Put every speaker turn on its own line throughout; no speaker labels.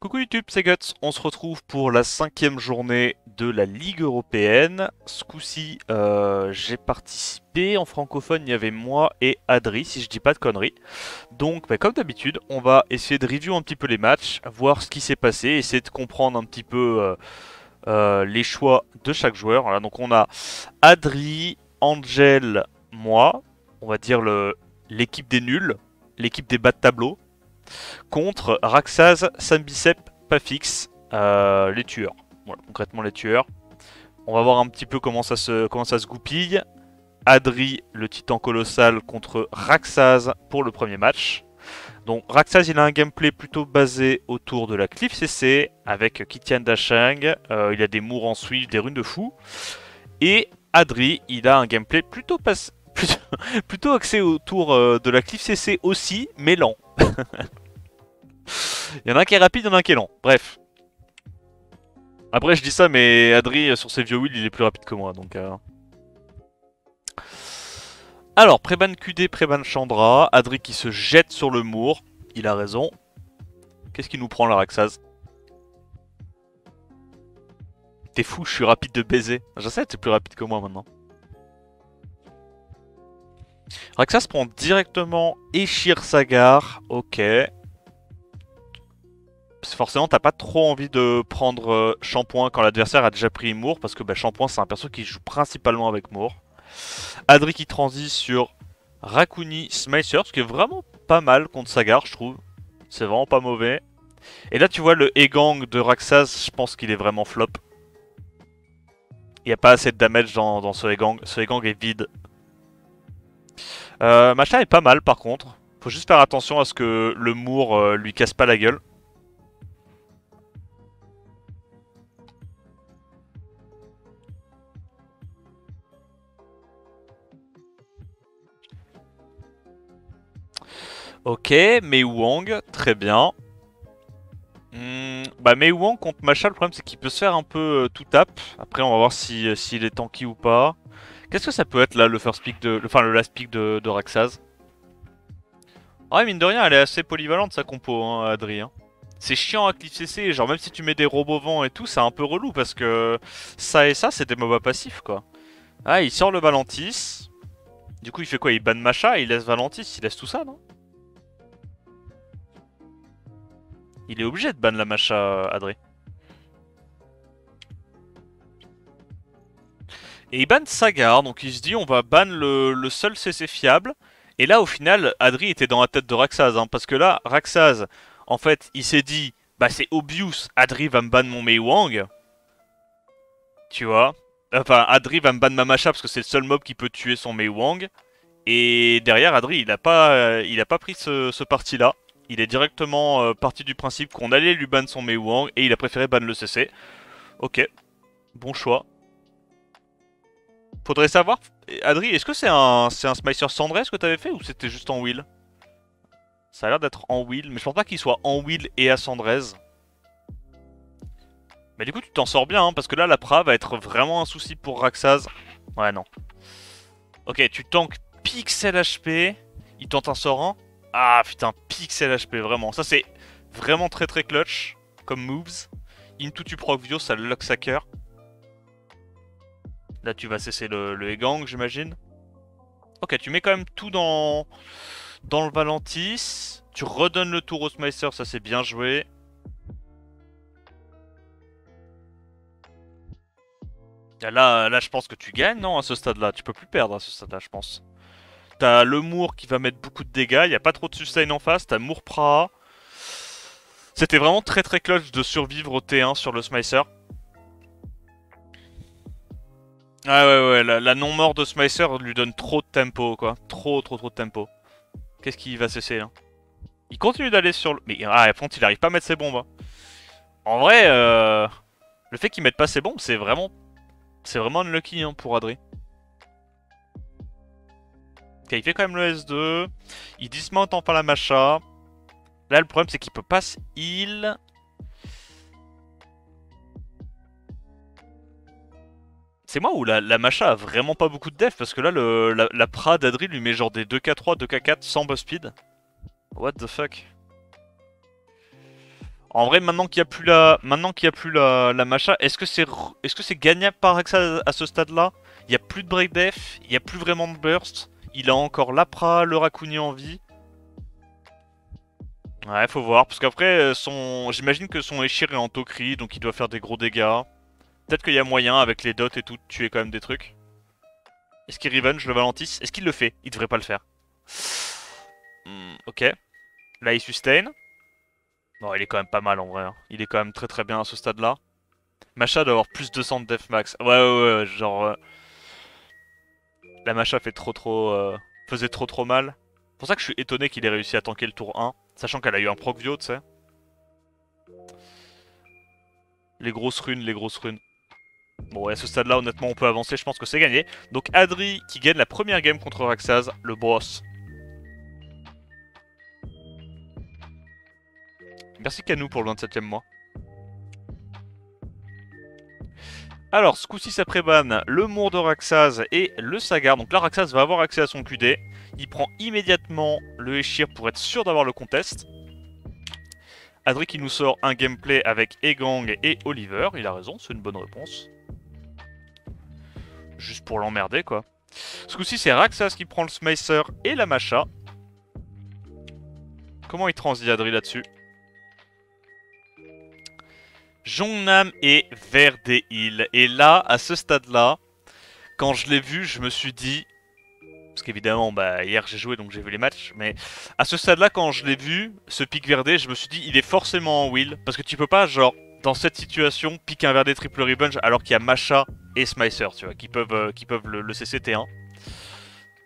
Coucou YouTube, c'est Guts. On se retrouve pour la 5e journée de la Ligue Européenne. Ce coup-ci, j'ai participé. En francophone, il y avait moi et Adri, si je dis pas de conneries. Donc, comme d'habitude, on va essayer de review un petit peu les matchs, voir ce qui s'est passé, essayer de comprendre un petit peu les choix de chaque joueur. Voilà, donc on a Adri, Angel, moi. On va dire l'équipe des nuls, l'équipe des bas de tableau. Contre Raxaz, Sambicep, Pafix, les tueurs. Voilà, concrètement les tueurs. On va voir un petit peu comment ça se goupille. Adri, le titan colossal, contre Raxaz pour le premier match. Donc Raxaz, il a un gameplay plutôt basé autour de la Cliff CC, avec Kitian Dashang, il a des mours en switch, des runes de fou. Et Adri, il a un gameplay plutôt axé autour de la Cliff CC aussi, mais lent. Il y en a un qui est rapide, il y en a un qui est lent. Bref. Après, je dis ça, mais Adri, sur ses vieux wheels, il est plus rapide que moi, donc... Alors, Préban QD, Préban Chandra. Adri qui se jette sur le moor. Il a raison. Qu'est-ce qui nous prend, là, Raxaz? T'es fou, je suis rapide de baiser. Je sais, t'es plus rapide que moi, maintenant. Raxaz prend directement Eshir Sagar. Ok. Forcément, t'as pas trop envie de prendre Shampoing quand l'adversaire a déjà pris Moore, parce que Shampoing, c'est un perso qui joue principalement avec Moore. Adri qui transite sur Rakuni Smicer, ce qui est vraiment pas mal contre Sagar, je trouve. C'est vraiment pas mauvais. Et là, tu vois, le Egang de Raxaz, je pense qu'il est vraiment flop. Il n'y a pas assez de damage dans ce Egang. Ce Egang est vide. Machin est pas mal, par contre. Faut juste faire attention à ce que le Moore lui casse pas la gueule. Ok, Mei Wang, très bien. Mei Wang contre Masha, le problème c'est qu'il peut se faire un peu tout tap. Après, on va voir s'il est tanky ou pas. Qu'est-ce que ça peut être là, le first pick le last pick de Raxaz? Ouais, mine de rien, elle est assez polyvalente sa compo, hein, Adri. Hein. C'est chiant à Cliff CC, genre même si tu mets des robots vents et tout, c'est un peu relou parce que ça et ça, c'est des MOBA passifs quoi. Ah, il sort le Valentis. Du coup, il fait quoi? Il ban Masha, il laisse Valentis, il laisse tout ça, non? Il est obligé de ban la Masha, Adri. Et il ban Sagar, donc il se dit on va ban le seul CC fiable. Et là au final, Adri était dans la tête de Raxaz, hein, parce que là, Raxaz, en fait, il s'est dit, bah c'est obvious, Adri va me ban mon Mei Wang. Tu vois. Enfin, Adri va me ban ma Masha parce que c'est le seul mob qui peut tuer son Mei Wang. Et derrière, Adri, il a pas pris ce parti-là. Il est directement parti du principe qu'on allait lui ban son Mei Wang et il a préféré ban le CC. Ok, bon choix. Faudrait savoir, Adri, est-ce que c'est un Smicer Cendresse que t'avais fait ou c'était juste en wheel? Ça a l'air d'être en wheel, mais je pense pas qu'il soit en wheel et à Cendresse. Mais du coup, tu t'en sors bien, hein, parce que là, la Pra va être vraiment un souci pour Raxaz. Ouais, non. Ok, tu tankes Pixel HP. Il tente un sort 1. Ah, putain, Pixel HP, vraiment. Ça, c'est vraiment très très clutch comme moves. Into tu proc Vio, ça lock Sacker. Là, tu vas cesser le Egang, j'imagine. Ok, tu mets quand même tout dans le Valentis. Tu redonnes le tour au Smicer, ça c'est bien joué. Là, je pense que tu gagnes, non, à ce stade-là. Tu peux plus perdre à ce stade-là, je pense. T'as le Moore qui va mettre beaucoup de dégâts. Il n'y a pas trop de sustain en face. T'as Moore Praha. C'était vraiment très très clutch de survivre au T1 sur le Smicer. Ah ouais, la non-mort de Smicer lui donne trop de tempo, quoi. Trop de tempo. Qu'est-ce qu'il va cesser, là? Il continue d'aller sur le... Mais ah, Front, il arrive pas à mettre ses bombes. Hein. En vrai, le fait qu'il mette pas ses bombes, c'est vraiment... C'est vraiment unlucky hein, pour Adri. Ok, il fait quand même le S2. Il dismount enfin la Masha. Là, le problème, c'est qu'il peut pas se heal. C'est moi où la Masha a vraiment pas beaucoup de def parce que là, la Pra d'Adri lui met genre des 2k3, 2k4 sans buff speed. What the fuck? En vrai, maintenant qu'il y a plus la Macha, est-ce que c'est gagnable par Rexa à ce stade-là? Il y a plus de break def, il y a plus vraiment de burst. Il a encore l'Apra, le Raccoon en vie. Ouais, faut voir, parce qu'après, j'imagine que son Eshir est en Tokri, donc il doit faire des gros dégâts. Peut-être qu'il y a moyen, avec les dots et tout, de tuer quand même des trucs. Est-ce qu'il revenge le Valentis? Est-ce qu'il le fait? Il devrait pas le faire. Ok. Là, il sustain. Bon, il est quand même pas mal en vrai, hein. Il est quand même très très bien à ce stade-là. Macha doit avoir plus de 200 de def max. Ouais, genre... la Macha fait faisait trop mal. C'est pour ça que je suis étonné qu'il ait réussi à tanker le tour 1. Sachant qu'elle a eu un proc Vio, tu sais. Les grosses runes, les grosses runes. Bon, ouais, à ce stade-là, honnêtement, on peut avancer. Je pense que c'est gagné. Donc, Adri qui gagne la première game contre Raxaz, le boss. Merci Canou pour le 27ème mois. Alors, ce coup-ci, ça prébanne le Mour de Raxaz et le Sagar. Donc là, Raxaz va avoir accès à son QD. Il prend immédiatement le Eshir pour être sûr d'avoir le contest. Adri qui nous sort un gameplay avec Egang et Oliver. Il a raison, c'est une bonne réponse. Juste pour l'emmerder, quoi. Ce coup-ci, c'est Raxaz qui prend le Smicer et la Macha. Comment il transit Adri là-dessus? Jongnam et Verdeil. Et là, à ce stade-là, quand je l'ai vu, je me suis dit... Parce qu'évidemment, bah, hier j'ai joué donc j'ai vu les matchs. Mais à ce stade-là, quand je l'ai vu, ce pick Verde, je me suis dit, il est forcément en wheel. Parce que tu peux pas, genre, dans cette situation, pick un Verde triple revenge alors qu'il y a Macha et Smicer, tu vois, qui peuvent le CCT1. Donc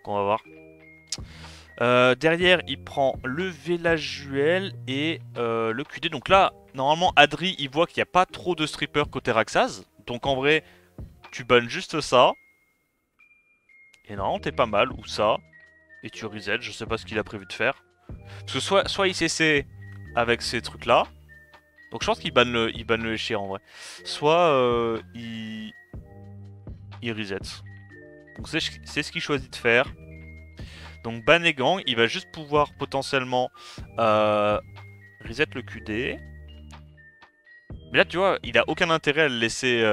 on va voir. Derrière, il prend le Vélajuel et le QD. Donc là, normalement, Adri, il voit qu'il n'y a pas trop de strippers côté Raxaz. Donc en vrai, tu bannes juste ça. Et normalement, t'es pas mal. Ou ça. Et tu reset. Je sais pas ce qu'il a prévu de faire. Parce que soit il CC avec ces trucs-là. Donc je pense qu'il banne le Eshir en vrai. Soit il reset. Donc c'est ce qu'il choisit de faire. Donc ban et gang, il va juste pouvoir potentiellement reset le QD. Mais là tu vois, il a aucun intérêt à le laisser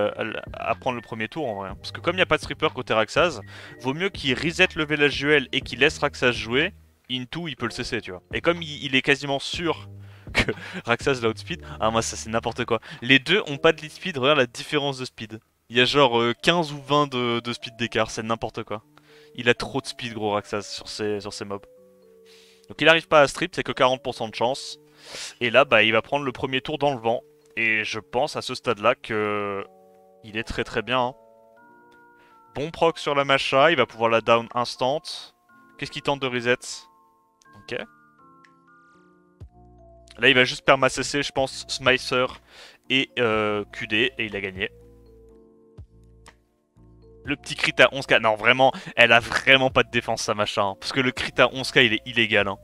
à prendre le premier tour en vrai. Parce que comme il n'y a pas de stripper côté Raxaz, vaut mieux qu'il reset le Vélajuel et qu'il laisse Raxaz jouer. Into il peut le cesser tu vois. Et comme il est quasiment sûr que Raxaz l'a outspeed, ah moi ça c'est n'importe quoi. Les deux ont pas de lead speed, regarde la différence de speed. Il y a genre 15 ou 20 de speed d'écart, c'est n'importe quoi. Il a trop de speed gros Raxaz sur ses mobs. Donc il arrive pas à strip, c'est que 40% de chance. Et là bah il va prendre le premier tour dans le vent. Et je pense à ce stade là que il est très très bien, hein. Bon proc sur la Macha, il va pouvoir la down instant. Qu'est-ce qu'il tente de reset? Ok. Là il va juste perma-CC je pense Smicer et QD et il a gagné. Le petit crit à 11k. Non, vraiment, elle a vraiment pas de défense, sa machin. Hein, parce que le crit à 11k, il est illégal. Hein.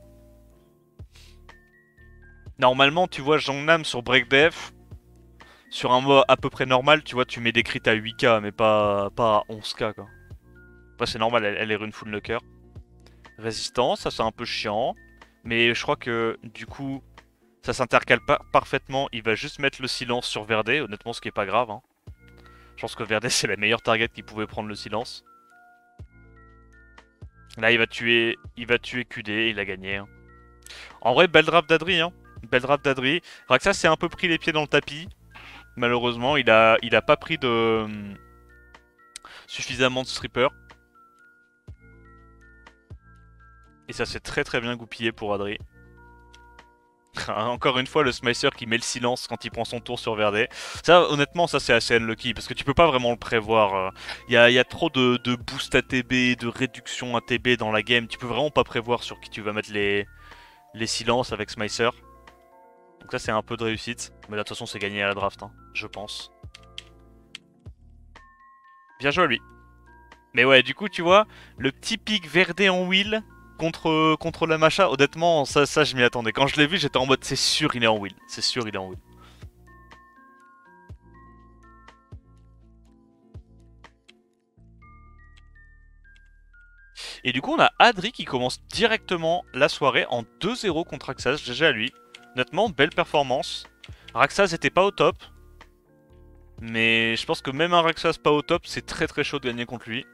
Normalement, tu vois, Jongnam sur Break Def, sur un mode à peu près normal, tu vois, tu mets des crits à 8k, mais pas à 11k, quoi. Enfin, c'est normal, elle est rune full knocker. Résistance, ça c'est un peu chiant. Mais je crois que, du coup, ça s'intercale pas parfaitement. Il va juste mettre le silence sur Verde, honnêtement, ce qui est pas grave. Hein. Je pense que Verde, c'est la meilleure target qui pouvait prendre le silence. Là, il va tuer QD, il a gagné. Hein. En vrai, belle draft d'Adri. Hein. Belle draft d'Adri. Raxas s'est un peu pris les pieds dans le tapis. Malheureusement, il a pas pris de suffisamment de strippers. Et ça s'est très très bien goupillé pour Adri. Encore une fois, le Smicer qui met le silence quand il prend son tour sur Verde. Ça, honnêtement, ça c'est assez unlucky parce que tu peux pas vraiment le prévoir. Il y a trop de boost ATB, de réduction ATB dans la game. Tu peux vraiment pas prévoir sur qui tu vas mettre les silences avec Smicer. Donc ça c'est un peu de réussite. Mais là, de toute façon, c'est gagné à la draft, hein, je pense. Bien joué à lui. Mais ouais, du coup, tu vois, le petit pic Verde en wheel contre la Macha, honnêtement, ça je m'y attendais. Quand je l'ai vu, j'étais en mode, c'est sûr, il est en wheel. C'est sûr, il est en wheel. Et du coup, on a Adri qui commence directement la soirée en 2-0 contre Axas. GG à lui. Honnêtement, belle performance. Raxaz était pas au top. Mais je pense que même un Raxaz pas au top, c'est très très chaud de gagner contre lui.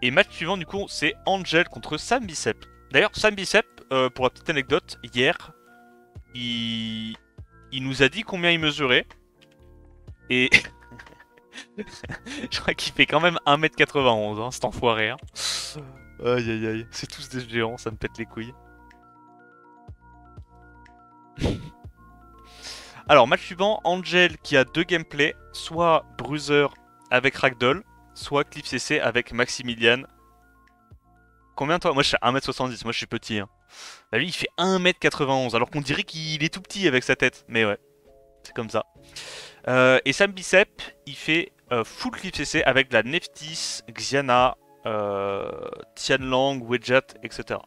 Et match suivant, du coup, c'est Angel contre Sam Bicep. D'ailleurs, Sam Bicep, pour la petite anecdote, hier, il nous a dit combien il mesurait. Et je crois qu'il fait quand même 1m91, hein, cet enfoiré. Hein. Aïe aïe aïe, c'est tous des géants, ça me pète les couilles. Alors, match suivant, Angel qui a deux gameplays, soit Bruiser avec Ragdoll, soit Cliff CC avec Maximilian. Combien toi? Moi je suis 1m70, moi je suis petit. Hein. Bah, lui il fait 1m91, alors qu'on dirait qu'il est tout petit avec sa tête. Mais ouais, c'est comme ça. Et Sam Bicep, il fait full Cliff CC avec la Neftis, Xiana, Tianlang, Wedget, etc.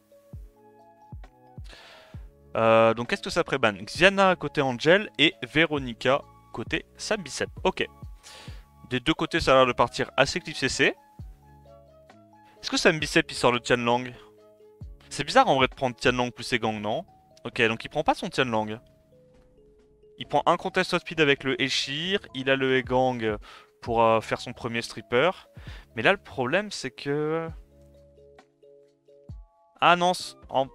Donc qu'est-ce que ça prébanne? Xiana côté Angel et Veronica côté Sam Bicep. Ok. Des deux côtés ça a l'air de partir assez Cliff CC. Est-ce que Sam Bicep il sort le Tianlang? C'est bizarre en vrai de prendre Tianlang plus ses gangs, non? Ok, donc il prend pas son Tianlang. Il prend un contest hot speed avec le Eshir, il a le E-Gang pour faire son premier stripper. Mais là le problème c'est que... Ah non,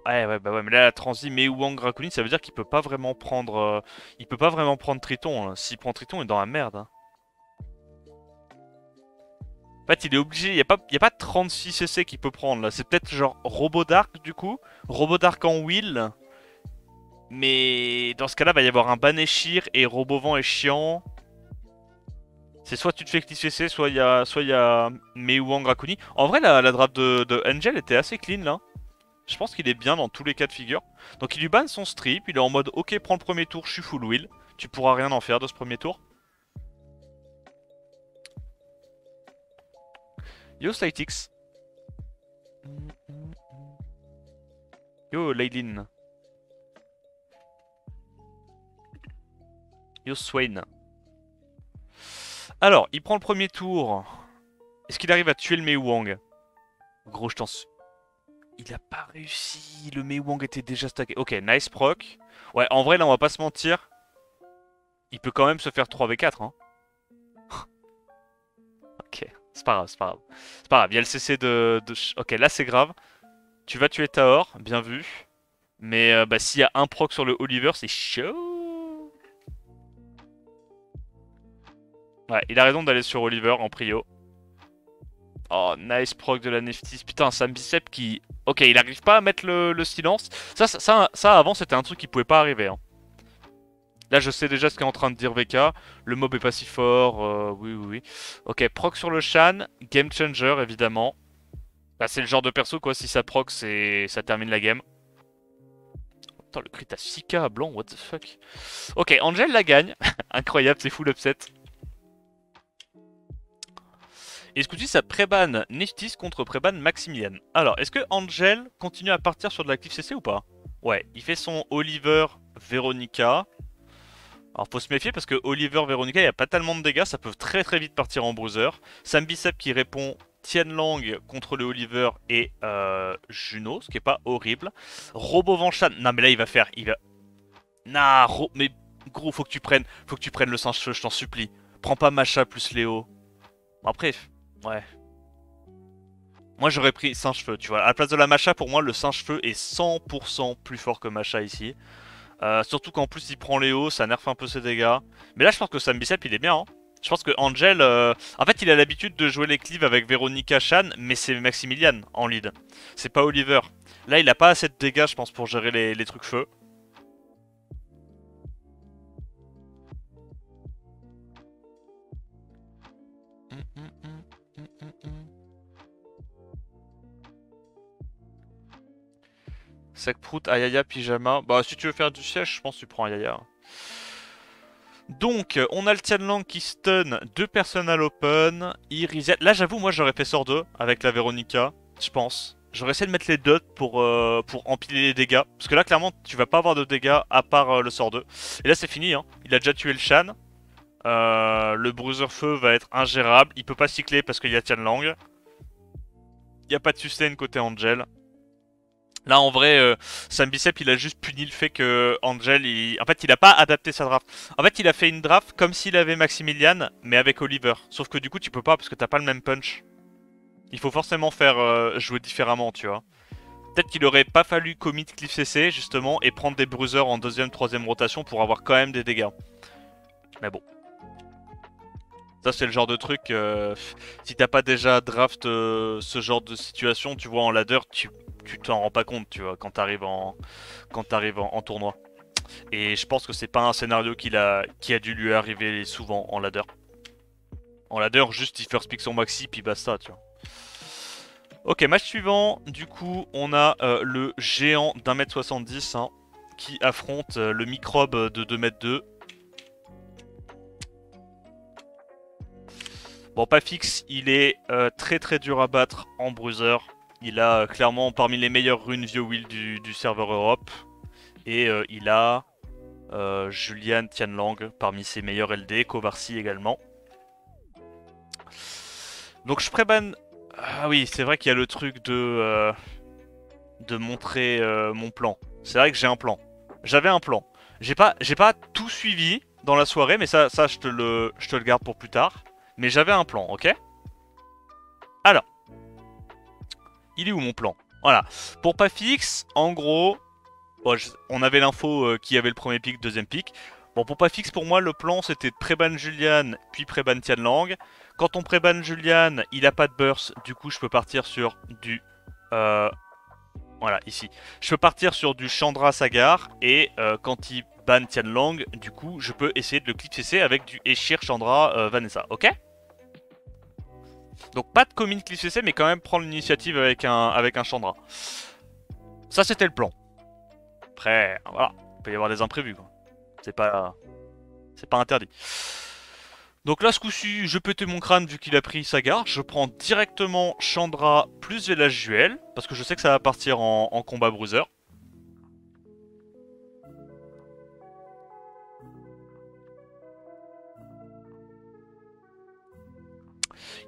ouais, bah ouais, mais là la transi Meiwang Rakuni, ça veut dire qu'il peut pas vraiment prendre... il peut pas vraiment prendre Triton. Hein. S'il prend Triton, il est dans la merde. Hein. En fait, il est obligé, il y a pas 36 CC qu'il peut prendre là. C'est peut-être genre Robodark du coup. Robodark en wheel. Mais dans ce cas-là, il va y avoir un Baneshir et Robovent est chiant. C'est soit tu te fais Cliff CC, soit il y a Meiwang Rakuni. En vrai, la draft de Angel était assez clean là. Je pense qu'il est bien dans tous les cas de figure. Donc il lui banne son strip, il est en mode ok, prends le premier tour, je suis full wheel. Tu pourras rien en faire de ce premier tour. Yo Slytix. Yo Laylin. Yo Swain. Alors, il prend le premier tour. Est-ce qu'il arrive à tuer le Meiwang? Gros, je t'en... Il a pas réussi. Le Meiwang était déjà stacké. Ok, nice proc. Ouais, en vrai, là, on va pas se mentir. Il peut quand même se faire 3v4. Hein. Ok, c'est pas grave, c'est pas grave. C'est pas grave, il y a le CC de... Ok, là, c'est grave. Tu vas tuer Taor, bien vu. Mais bah, s'il y a un proc sur le Oliver, c'est chaud. Ouais, il a raison d'aller sur Oliver en prio. Oh, nice proc de la Neftis. Putain, Sam Bicep qui... Ok, il arrive pas à mettre le silence. Ça, avant, c'était un truc qui pouvait pas arriver. Hein. Là, je sais déjà ce qu'est en train de dire VK. Le mob est pas si fort. Oui, oui, oui. Ok, proc sur le Shan. Game changer, évidemment. Bah, c'est le genre de perso, quoi. Si ça proc, ça termine la game. Putain, le crit à 6k à blanc, what the fuck. Ok, Angel la gagne. Incroyable, c'est full upset. Et ce coup-ci, ça prébanne Neftis contre prébanne Maximilian. Alors, est-ce que Angel continue à partir sur de l'actif CC ou pas? Ouais, il fait son Oliver Veronica. Alors, faut se méfier parce que Oliver Veronica, il n'y a pas tellement de dégâts, ça peut très très vite partir en bruiser. Sam Bicep qui répond Tianlang contre le Oliver et Juno, ce qui est pas horrible. Robovent Shan, non mais là il va faire, Nah, mais gros, faut que tu prennes le singe-feu, je t'en supplie. Prends pas Masha plus Léo. Bon, après, ouais. Moi j'aurais pris singe-feu, tu vois. À la place de la Masha, pour moi, le singe-feu est 100% plus fort que Masha ici. Surtout qu'en plus il prend Léo, ça nerf un peu ses dégâts. Mais là je pense que Sam Bicep il est bien. Hein. Je pense que Angel, en fait il a l'habitude de jouer les cleaves avec Veronica Shan, mais c'est Maximilian en lead. C'est pas Oliver. Là il a pas assez de dégâts je pense pour gérer les trucs feu. Sac-prout, Ayaya, pyjama. Bah, si tu veux faire du siège, je pense que tu prends Ayaya. Donc, on a le Tianlang qui stun deux personnes à l'open. Là, j'avoue, moi, j'aurais fait sort 2 avec la Veronica, je pense. J'aurais essayé de mettre les dots pour empiler les dégâts. Parce que là, clairement, tu vas pas avoir de dégâts à part le sort 2. Et là, c'est fini. Hein. Il a déjà tué le Shan. Le bruiser feu va être ingérable. Il peut pas cycler parce qu'il y a Tianlang. Il n'y a pas de sustain côté Angel. Là, en vrai, Sam Bicep, il a juste puni le fait que Angel, en fait, il a pas adapté sa draft. En fait, il a fait une draft comme s'il avait Maximilian, mais avec Oliver. Sauf que du coup, tu peux pas parce que t'as pas le même punch. Il faut forcément faire jouer différemment, tu vois. Peut-être qu'il aurait pas fallu commit Cliff CC, justement, et prendre des bruisers en deuxième, troisième rotation pour avoir quand même des dégâts. Mais bon. Ça, c'est le genre de truc, si t'as pas déjà draft ce genre de situation, tu vois, en ladder, tu t'en rends pas compte, tu vois, quand t'arrives en tournoi. Et je pense que c'est pas un scénario qui a dû lui arriver souvent en ladder. En ladder, juste il first pick son maxi, puis basta, tu vois. Ok, match suivant, du coup, on a le géant d'1m70 hein, qui affronte le microbe de 2m2. Bon, pas fixe, il est très très dur à battre en bruiser. Il a clairement parmi les meilleures runes Vio Will du serveur Europe. Et il a Julian Tianlang parmi ses meilleurs LD, Kovarsi également. Donc je préban... Ah oui, c'est vrai qu'il y a le truc de montrer mon plan. C'est vrai que j'ai un plan. J'avais un plan. J'ai pas tout suivi dans la soirée, mais ça je te le garde pour plus tard. Mais j'avais un plan, ok? Alors, il est où mon plan? Voilà. Pour pas fixe, en gros, bon, on avait l'info qui avait le premier pick, deuxième pick. Bon, pour pas fixe, pour moi, le plan c'était de préban Julian, puis préban Tianlang. Quand on préban Julian, il a pas de burst, du coup je peux partir sur du... voilà, ici. Je peux partir sur du Chandra Sagar, et quand il ban Tianlang, du coup je peux essayer de le clip CC avec du Eshir Chandra Vanessa, ok? Donc pas de commune clip CC, mais quand même prendre l'initiative avec un Chandra. Ça c'était le plan. Après, voilà, il peut y avoir des imprévus quoi. C'est pas interdit. Donc là, ce coup-ci, je pétais mon crâne vu qu'il a pris Sagar. Je prends directement Chandra plus Village Juel, parce que je sais que ça va partir en combat bruiser.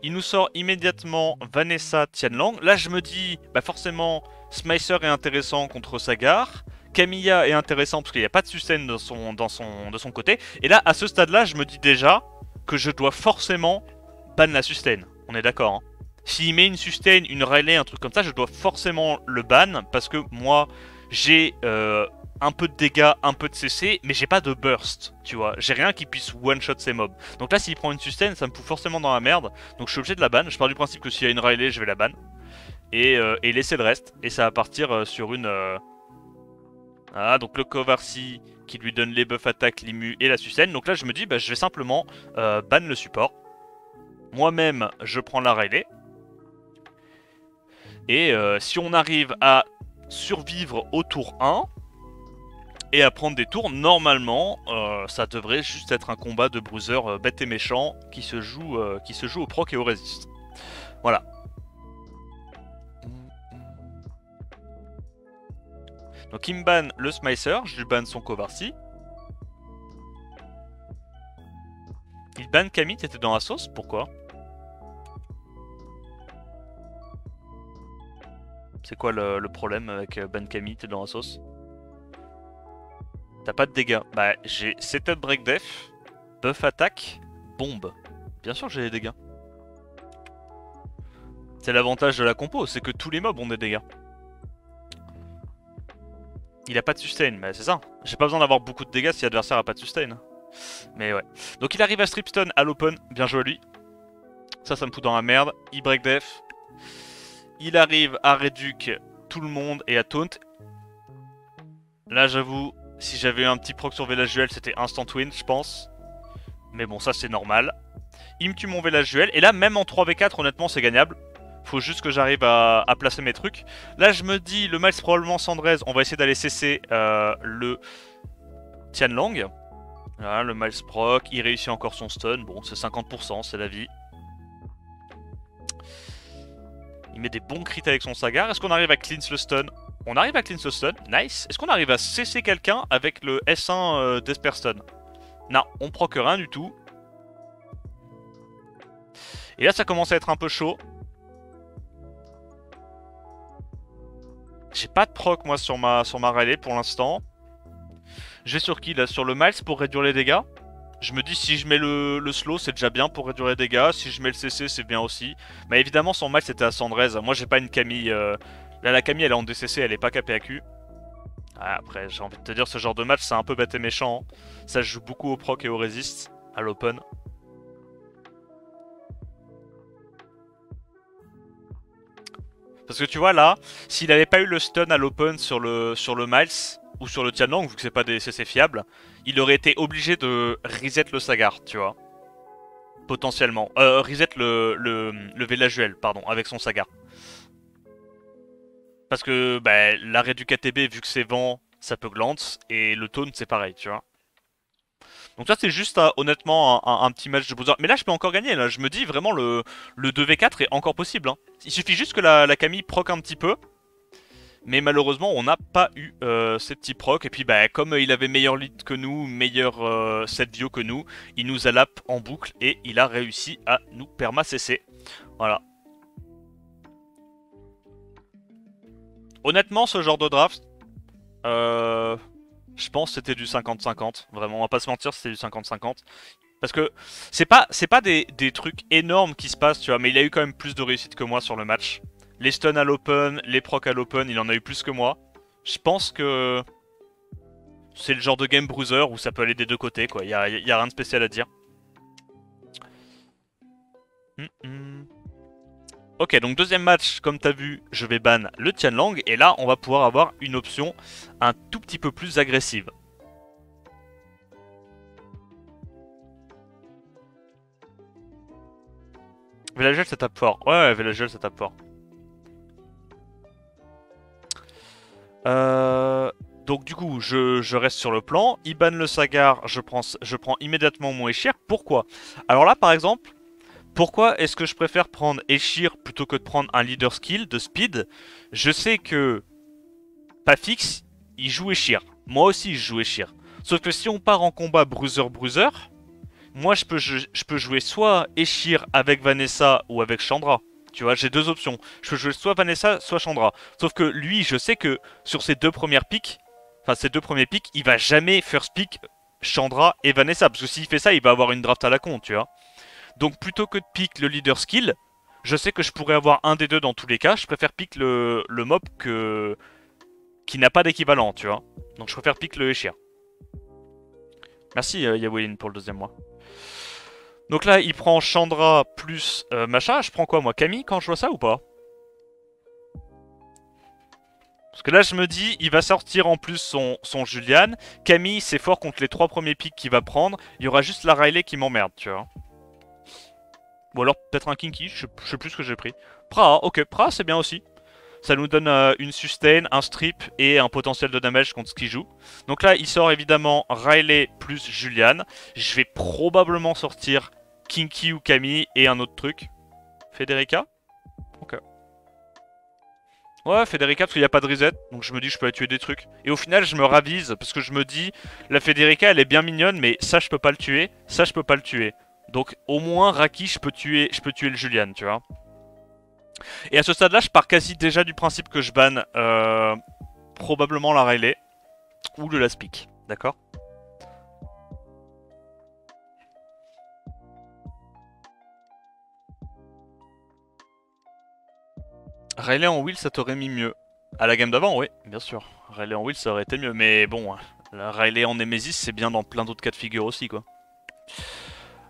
Il nous sort immédiatement Vanessa Tianlang. Là, je me dis, bah forcément, Smicer est intéressant contre Sagar. Camilla est intéressant parce qu'il n'y a pas de sustain de son côté. Et là, à ce stade-là, je me dis déjà que je dois forcément ban la sustain. On est d'accord, hein. S'il met une sustain, une Riley, un truc comme ça, je dois forcément le ban parce que moi, j'ai un peu de dégâts, un peu de CC, mais j'ai pas de burst, tu vois. J'ai rien qui puisse one-shot ces mobs. Donc là, s'il prend une sustain, ça me fout forcément dans la merde. Donc je suis obligé de la ban. Je pars du principe que s'il y a une Riley, je vais la ban. Et laisser le reste. Et ça va partir sur une... Ah, donc le Kovarsi qui lui donne les buffs attaque, l'immu et la sustain. Donc là, je me dis, bah, je vais simplement ban le support. Moi-même, je prends la Riley. Et si on arrive à survivre au tour 1 et à prendre des tours, normalement, ça devrait juste être un combat de bruiser bête et méchant qui se joue au proc et au résist. Voilà. Donc il me banne le Smicer, je lui banne son Kovarsi. Il banne Camille, t'étais dans la sauce? Pourquoi? C'est quoi le problème avec ban Camille, t'es dans la sauce? T'as pas de dégâts. Bah j'ai setup break def, buff attaque, bombe. Bien sûr que j'ai des dégâts. C'est l'avantage de la compo, c'est que tous les mobs ont des dégâts. Il a pas de sustain, mais c'est ça. J'ai pas besoin d'avoir beaucoup de dégâts si l'adversaire a pas de sustain. Mais ouais. Donc il arrive à stripstone à l'open, bien joué à lui. Ça me fout dans la merde. Il break def. Il arrive à réduc tout le monde et à taunt. Là j'avoue, si j'avais eu un petit proc sur Village Duel, c'était instant win, je pense. Mais bon, ça c'est normal. Il me tue mon Village Duel. Et là, même en 3v4, honnêtement, c'est gagnable. Faut juste que j'arrive à placer mes trucs. Là, je me dis, le Miles probablement Sandrez. On va essayer d'aller cesser le Tianlang. Voilà, le Miles proc. Il réussit encore son stun. Bon, c'est 50%, c'est la vie. Il met des bons crits avec son Sagar. Est-ce qu'on arrive à cleanse le stun? On arrive à cleanse le stun. Nice. Est-ce qu'on arrive à cesser quelqu'un avec le S1 d'Esper Stun? Non, on proc rien du tout. Et là, ça commence à être un peu chaud. J'ai pas de proc moi sur ma Rayleigh pour l'instant. Je vais sur qui là? Sur le Miles pour réduire les dégâts. Je me dis si je mets le slow c'est déjà bien pour réduire les dégâts. Si je mets le CC c'est bien aussi. Mais évidemment son Miles c'était à 113. Moi j'ai pas une Camille. Là la Camille elle est en DCC, elle est pas KPAQ. Ah, après j'ai envie de te dire ce genre de match c'est un peu bête et méchant. Hein. Ça se joue beaucoup au proc et au resist. À l'open. Parce que tu vois là, s'il avait pas eu le stun à l'open sur le Miles ou sur le Tianlang, vu que c'est pas des CC fiables, il aurait été obligé de reset le Sagar, tu vois. Potentiellement. Reset le Velajuel, pardon, avec son Sagar. Parce que bah, l'arrêt du KTB, vu que c'est vent, ça peut glance, et le taunt c'est pareil, tu vois. Donc ça c'est juste honnêtement un petit match de buzzer. Mais là je peux encore gagner, là je me dis vraiment le 2v4 est encore possible. Hein. Il suffit juste que la Camille proc un petit peu. Mais malheureusement on n'a pas eu ces petits procs. Et puis bah, comme il avait meilleur lead que nous, meilleur set view que nous, il nous a lap en boucle et il a réussi à nous perma CC. Voilà. Honnêtement ce genre de draft, je pense que c'était du 50-50. Vraiment, on va pas se mentir, c'était du 50-50. Parce que c'est pas des trucs énormes qui se passent, tu vois, mais il a eu quand même plus de réussite que moi sur le match. Les stuns à l'open, les procs à l'open, il en a eu plus que moi. Je pense que c'est le genre de game bruiser où ça peut aller des deux côtés, quoi. Y a rien de spécial à dire. Ok, donc deuxième match, comme t'as vu, je vais ban le Tianlang. Et là, on va pouvoir avoir une option un tout petit peu plus agressive. Velajuel ça tape fort. Ouais, Velajuel ça tape fort. Donc du coup, je reste sur le plan. Il banne le Sagar, je prends immédiatement mon Eshir. Pourquoi? Alors là, par exemple, pourquoi est-ce que je préfère prendre Eshir plutôt que de prendre un leader skill de speed? Je sais que Pafix, il joue Eshir. Moi aussi, je joue Eshir. Sauf que si on part en combat bruiser, moi je peux jouer soit Eshir avec Vanessa ou avec Chandra. Tu vois, j'ai deux options. Je peux jouer soit Vanessa, soit Chandra. Sauf que lui, je sais que sur ses deux premières piques, enfin ses deux premiers pics, il va jamais first pick Chandra et Vanessa. Parce que s'il fait ça, il va avoir une draft à la con, tu vois. Donc plutôt que de pick le leader skill, je sais que je pourrais avoir un des deux dans tous les cas. Je préfère pick le mob qui n'a pas d'équivalent, tu vois. Donc je préfère pick le Eshir. Merci Yawelin pour le deuxième mois. Donc là, il prend Chandra plus machin. Je prends quoi, moi? Camille, quand je vois ça ou pas? Parce que là, je me dis, il va sortir en plus son Julian. Camille, c'est fort contre les trois premiers pics qu'il va prendre. Il y aura juste la Rayleigh qui m'emmerde, tu vois. Ou alors peut-être un Kinky, je sais plus ce que j'ai pris. Pra, ok, Pra, c'est bien aussi. Ça nous donne une sustain, un strip et un potentiel de damage contre ce qu'il joue. Donc là, il sort évidemment Rayleigh plus Julian. Je vais probablement sortir Kinky ou Camille et un autre truc. Federica? Ok. Ouais, Federica parce qu'il n'y a pas de reset, donc je me dis je peux aller tuer des trucs. Et au final, je me ravise parce que je me dis, la Federica elle est bien mignonne, mais ça je peux pas le tuer, ça je peux pas le tuer. Donc au moins Raki je peux tuer le Julian, tu vois. Et à ce stade-là, je pars quasi déjà du principe que je banne probablement la Rayleigh ou le last pick, d'accord? Rayleigh en wheel, ça t'aurait mis mieux. À la game d'avant, oui, bien sûr. Rayleigh en wheel, ça aurait été mieux. Mais bon, la Rayleigh en Nemesis, c'est bien dans plein d'autres cas de figure aussi, quoi.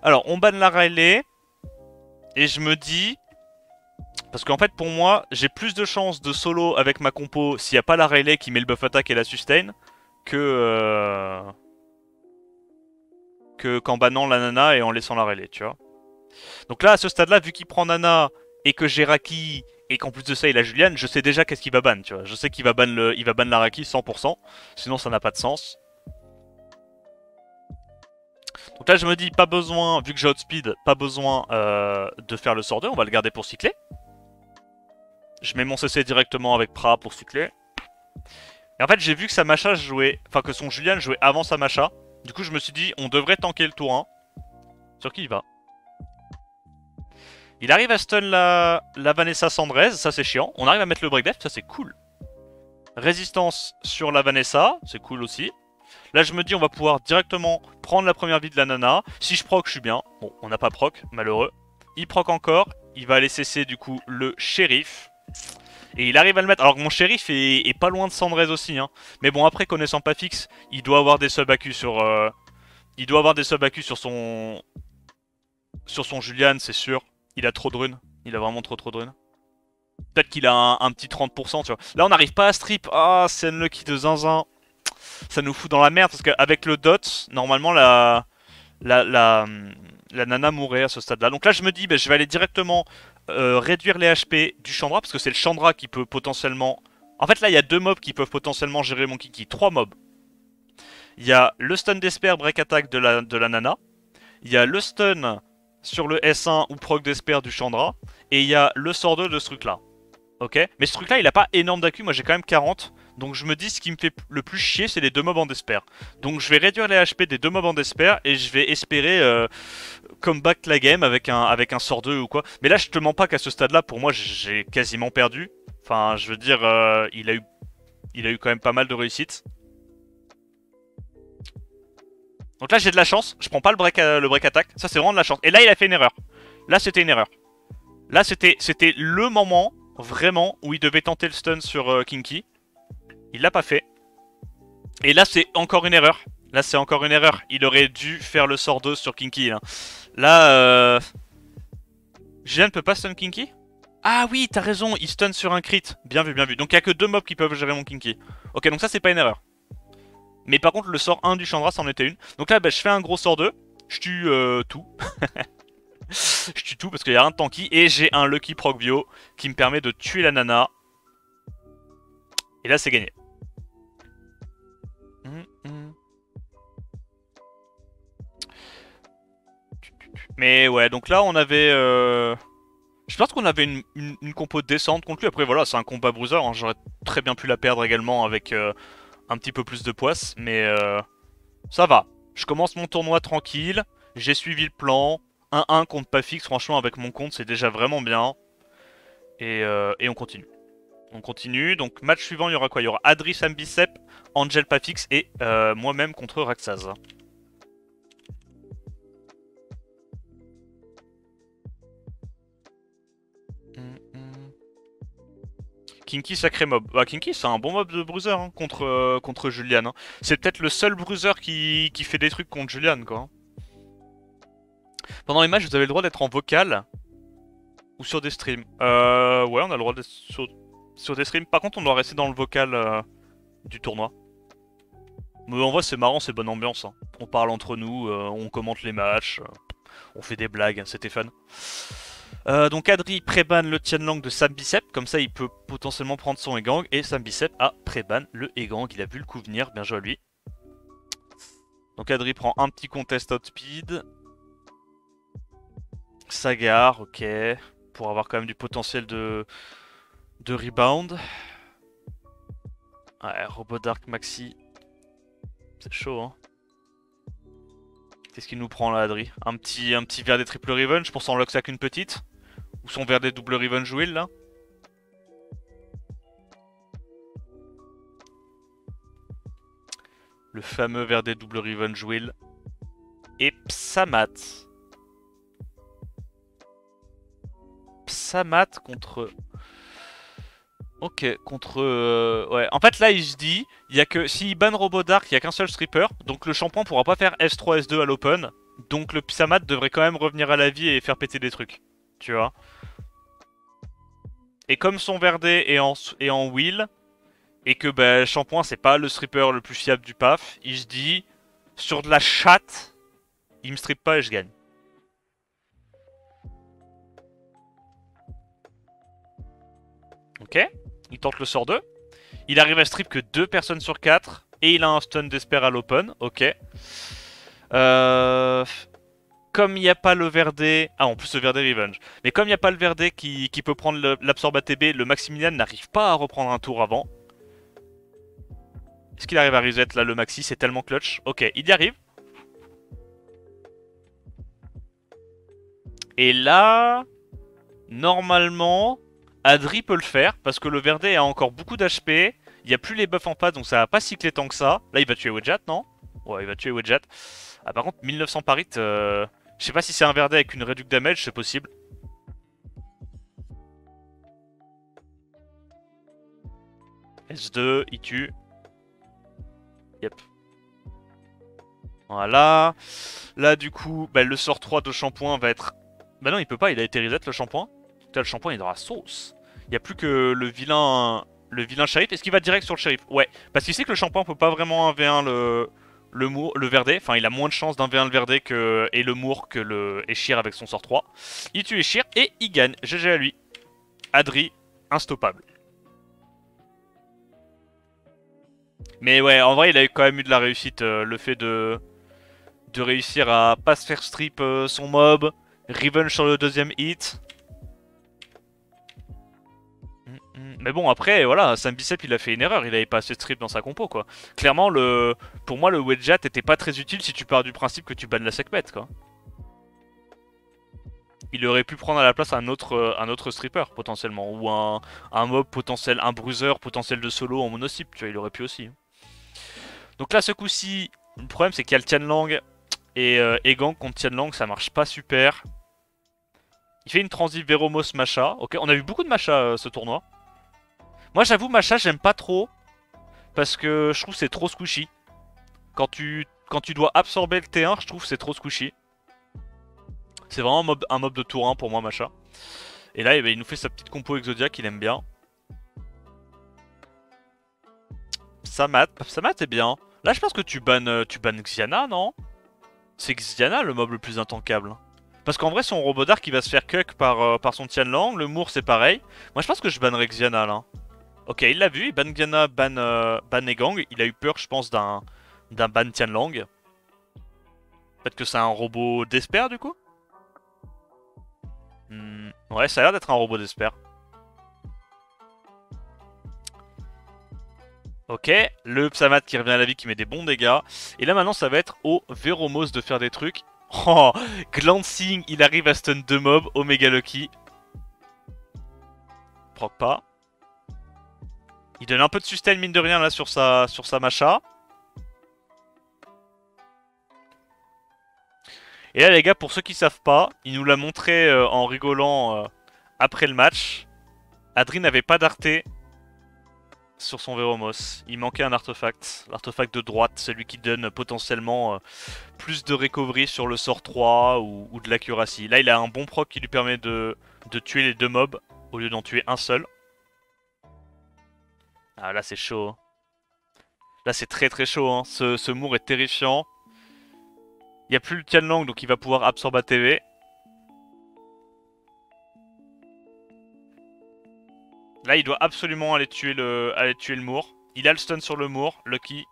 Alors, on banne la Rayleigh. Et je me dis... Parce qu'en fait, pour moi, j'ai plus de chances de solo avec ma compo s'il n'y a pas la Rayleigh qui met le buff attack et la sustain que qu'en bannant la Nana et en laissant la Rayleigh, tu vois. Donc là, à ce stade-là, vu qu'il prend Nana et que j'ai Raki et qu'en plus de ça il a Julian, je sais déjà qu'est-ce qu'il va ban, tu vois. Je sais qu'il va ban la Raki 100%, sinon ça n'a pas de sens. Donc là je me dis pas besoin, vu que j'ai outspeed, pas besoin de faire le sort 2, on va le garder pour cycler. Je mets mon CC directement avec Pra pour cycler. Et en fait j'ai vu que sa Macha jouait, enfin que son Julian jouait avant sa Macha. Du coup je me suis dit on devrait tanker le tour 1. Sur qui il va? Il arrive à stun la Vanessa Sandrez, ça c'est chiant. On arrive à mettre le break def, ça c'est cool. Résistance sur la Vanessa, c'est cool aussi. Là, je me dis, on va pouvoir directement prendre la première vie de la nana. Si je proc, je suis bien. Bon, on n'a pas proc, malheureux. Il proc encore. Il va aller cesser, du coup, le shérif. Et il arrive à le mettre. Alors que mon shérif est pas loin de Sandrez aussi. Hein. Mais bon, après, connaissant pas fixe, il doit avoir des sub-accus sur... Il doit avoir des sub-accus sur son... Sur son Julian, c'est sûr. Il a trop de runes. Il a vraiment trop de runes. Peut-être qu'il a un petit 30%, tu vois. Là, on n'arrive pas à strip. Ah, c'est unlucky de zinzin. Ça nous fout dans la merde parce qu'avec le dot, normalement la, la, la nana mourrait à ce stade-là. Donc là, je me dis, je vais aller directement réduire les HP du Chandra parce que c'est le Chandra qui peut potentiellement. En fait, là, il y a 2 mobs qui peuvent potentiellement gérer mon Kiki. 3 mobs. Il y a le stun d'Esper break attack de la nana. Il y a le stun sur le S1 ou proc d'Esper du Chandra. Et il y a le sort 2 de ce truc-là. Ok. Mais ce truc-là, il a pas énorme d'accu. Moi, j'ai quand même 40. Donc je me dis, ce qui me fait le plus chier, c'est les 2 mobs en despair. Donc je vais réduire les HP des 2 mobs en despair et je vais espérer comeback la game avec un sort 2 ou quoi. Mais là, je te mens pas qu'à ce stade-là, pour moi, j'ai quasiment perdu. Enfin, je veux dire, il a eu quand même pas mal de réussites. Donc là, j'ai de la chance. Je prends pas le break attack. Ça, c'est vraiment de la chance. Et là, il a fait une erreur. Là, c'était une erreur. Là, c'était le moment, vraiment, où il devait tenter le stun sur Kinky. Il l'a pas fait. Et là, c'est encore une erreur. Là, c'est encore une erreur. Il aurait dû faire le sort 2 sur Kinky. Là, Julien ne peut pas stun Kinky? Ah oui, t'as raison, il stun sur un crit. Bien vu, bien vu. Donc il n'y a que 2 mobs qui peuvent gérer mon Kinky. Ok, donc ça, c'est pas une erreur. Mais par contre, le sort 1 du Chandra, c'en était une. Donc là, je fais un gros sort 2. Je tue tout. Je tue tout parce qu'il n'y a rien de tanky. Et j'ai un Lucky Proc Bio qui me permet de tuer la nana. Et là, c'est gagné. Mais ouais, donc là on avait... Je pense qu'on avait une compo décente contre lui. Après voilà, c'est un combat bruiser. Hein. J'aurais très bien pu la perdre également avec un petit peu plus de poisse. Mais ça va. Je commence mon tournoi tranquille. J'ai suivi le plan. 1-1 contre pas fixe. Franchement, avec mon compte, c'est déjà vraiment bien. Et on continue. On continue. Donc match suivant, il y aura quoi? Il y aura Adri Sambicep, Angel Pafix et moi-même contre Raxaz. Kinky sacré mob. Bah Kinky c'est un bon mob de bruiser hein, contre Julian. Hein. C'est peut-être le seul bruiser qui fait des trucs contre Julian quoi. Pendant les matchs vous avez le droit d'être en vocal ou sur des streams. Ouais on a le droit d'être sur des streams. Par contre on doit rester dans le vocal du tournoi. Mais en vrai c'est marrant, c'est bonne ambiance. Hein. On parle entre nous, on commente les matchs, on fait des blagues, c'était fun. Donc Adri pré-ban le Tianlang de Sam Bicep, comme ça il peut potentiellement prendre son Egang, et Sam Bicep a pré-ban le Egang, il a vu le coup venir, bien joué à lui. Donc Adri prend un petit contest outspeed. Sagar, ok, pour avoir quand même du potentiel de rebound. Ouais, Robodark Maxi, c'est chaud hein. Qu'est-ce qu'il nous prend là Adri? Un petit verre des triple revenge pour s'en lock sac une petite? Ou son verre des double revenge will là? Le fameux verre des double revenge will. Et Psamat. Psamat contre... Ok, contre... Ouais, en fait là il se dit, il y a que s'il ban Robodark, il n'y a qu'un seul stripper, donc le shampoing pourra pas faire S3, S2 à l'open, donc le Psamat devrait quand même revenir à la vie et faire péter des trucs, tu vois. Et comme son Verdé est en wheel, et que bah, Shampoing c'est pas le stripper le plus fiable du PAF, il se dit, sur de la chatte, il me strip pas et je gagne. Ok, il tente le sort 2. Il arrive à strip que 2 personnes sur 4, et il a un stun d'Esper à l'open, ok. Comme il n'y a pas le Verdé... Ah, en plus le Verdé Revenge. Mais comme il n'y a pas le Verdé qui peut prendre l'absorbe ATB, le Maximilian n'arrive pas à reprendre un tour avant. Est-ce qu'il arrive à reset là le Maxi? C'est tellement clutch. Ok, il y arrive. Et là... Normalement... Adri peut le faire, parce que le Verdé a encore beaucoup d'HP. Il n'y a plus les buffs en face, donc ça va pas cycler tant que ça. Là, il va tuer Wedjat, non? Ouais, il va tuer Wedjat. Ah, par contre, 1900 parit, je sais pas si c'est un Verdé avec une réduc damage, c'est possible. S2, il tue. Yep. Voilà. Là, du coup, bah, le sort 3 de shampoing va être... Bah non, il peut pas, il a été reset le shampoing. Là, le shampoing il est dans la sauce. Il n'y a plus que le vilain shérif. Est-ce qu'il va direct sur le shérif? Ouais, parce qu'il sait que le shampoing peut pas vraiment 1v1 le Verdé. Enfin, il a moins de chance d'un v 1 le Verdé et le Mour que le Eshir avec son sort 3. Il tue Eshir et il gagne. GG à lui. Adri, instoppable. Mais ouais, en vrai, il a quand même eu de la réussite. Le fait de réussir à pas se faire strip son mob. Revenge sur le deuxième hit. Mais bon, après, voilà, Sam Bicep il a fait une erreur, il avait pas assez de strip dans sa compo quoi. Clairement, pour moi, le Wedjat était pas très utile si tu pars du principe que tu bannes la Sekhmet quoi. Il aurait pu prendre à la place un autre stripper potentiellement, ou un mob potentiel, un bruiser potentiel de solo en monocycle, tu vois, il aurait pu aussi. Donc là, ce coup-ci, le problème c'est qu'il y a le Tianlang et Gang contre Tianlang, ça marche pas super. Il fait une transi Veromos Macha, ok, on a eu beaucoup de Macha ce tournoi. Moi j'avoue Macha j'aime pas trop parce que je trouve c'est trop squishy. Quand tu dois absorber le T1, je trouve c'est trop squishy. C'est vraiment un mob de tour 1 pour moi Macha. Et là il nous fait sa petite compo Exodia qu'il aime bien. Samat est bien. Là je pense que tu bannes Xiana non? C'est Xiana le mob le plus intankable. Parce qu'en vrai son robot d'arc il va se faire cuck par son Tianlang, le Mour c'est pareil. Moi je pense que je bannerais Xiana là. Ok, il l'a vu, il ban Xiana, ban Egang. Il a eu peur, je pense, d'un ban Tianlang. Peut-être que c'est un robot d'Esper, du coup. Ouais, ça a l'air d'être un robot d'Esper. Ok, le Psamat qui revient à la vie, qui met des bons dégâts. Et là, maintenant, ça va être au Veromos de faire des trucs. Oh, Glancing, il arrive à stun 2 mobs, Omega Lucky. Proc pas. Il donne un peu de sustain, mine de rien, là, sur sa Macha. Et là les gars, pour ceux qui savent pas, il nous l'a montré en rigolant après le match. Adri n'avait pas d'arté sur son Veromos. Il manquait un artefact. L'artefact de droite, celui qui donne potentiellement plus de recovery sur le sort 3 ou de l'accuracy. Là il a un bon proc qui lui permet de tuer les 2 mobs au lieu d'en tuer un seul. Ah là c'est chaud. Là c'est très très chaud. Hein. Ce Mour est terrifiant. Il n'y a plus le Tianlang donc il va pouvoir absorber ATV. Là, il doit absolument aller tuer le Mour. Il a le stun sur le Mour. Lucky.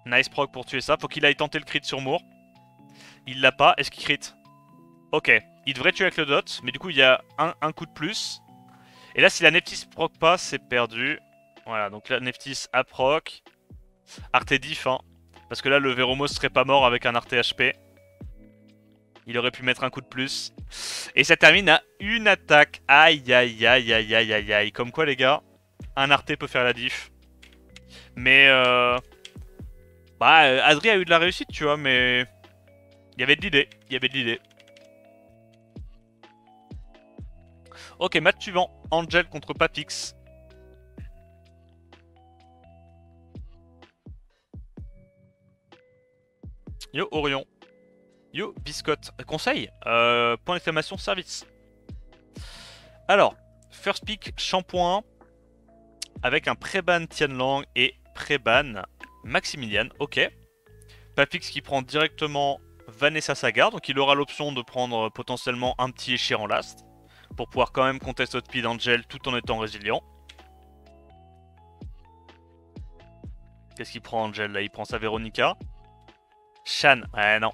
Nice proc pour tuer ça. Faut qu'il aille tenter le crit sur Mour. Il l'a pas. Est-ce qu'il crit? Ok. Il devrait tuer avec le dot. Mais du coup, il y a un coup de plus. Et là, si la Nephthys proc pas, c'est perdu. Voilà. Donc là, Nephthys a proc. Arte diff. Hein, parce que là, le Veromos serait pas mort avec un Arte HP. Il aurait pu mettre un coup de plus. Et ça termine à une attaque. Aïe, aïe, aïe, aïe, aïe, aïe, aïe. Comme quoi, les gars, un Arte peut faire la diff. Mais, Adri a eu de la réussite, tu vois, mais... Il y avait de l'idée. Il y avait de l'idée. Ok, match suivant. Angel contre Papix. Yo, Orion. Yo, Biscotte. Conseil point d'exclamation, service. Alors, first pick, shampoing. Avec un pré-ban Tianlang et pré-ban Maximilian. Ok. Papix qui prend directement Vanessa Sagar. Donc il aura l'option de prendre potentiellement un petit Eshir en last. Pour pouvoir quand même contest Speed Angel tout en étant résilient. Qu'est-ce qu'il prend Angel là? Il prend sa Véronica. Shan, ouais non.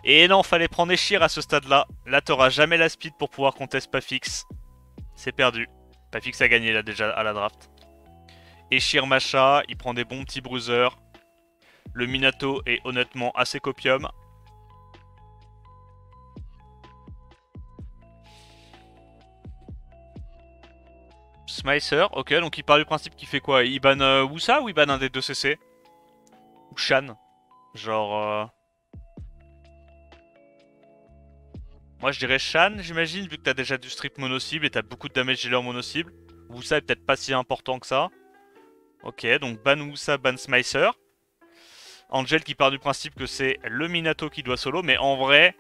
Et non, fallait prendre Eshir à ce stade-là. Là, t'auras jamais la speed pour pouvoir contest Pafix. C'est perdu. Pafix a gagné là déjà à la draft. Eshir Macha, il prend des bons petits bruisers. Le Minato est honnêtement assez copium. Smicer, ok, donc il part du principe qu'il fait quoi? Il banne Wusa ou il banne un des deux CC? Ou Shan? Genre... Moi je dirais Shan, j'imagine, vu que t'as déjà du strip mono-cible et t'as beaucoup de damage dealer mono-cible. Wusa est peut-être pas si important que ça. Ok, donc ban Wusa, ban Smicer. Angel qui part du principe que c'est le Minato qui doit solo, mais en vrai,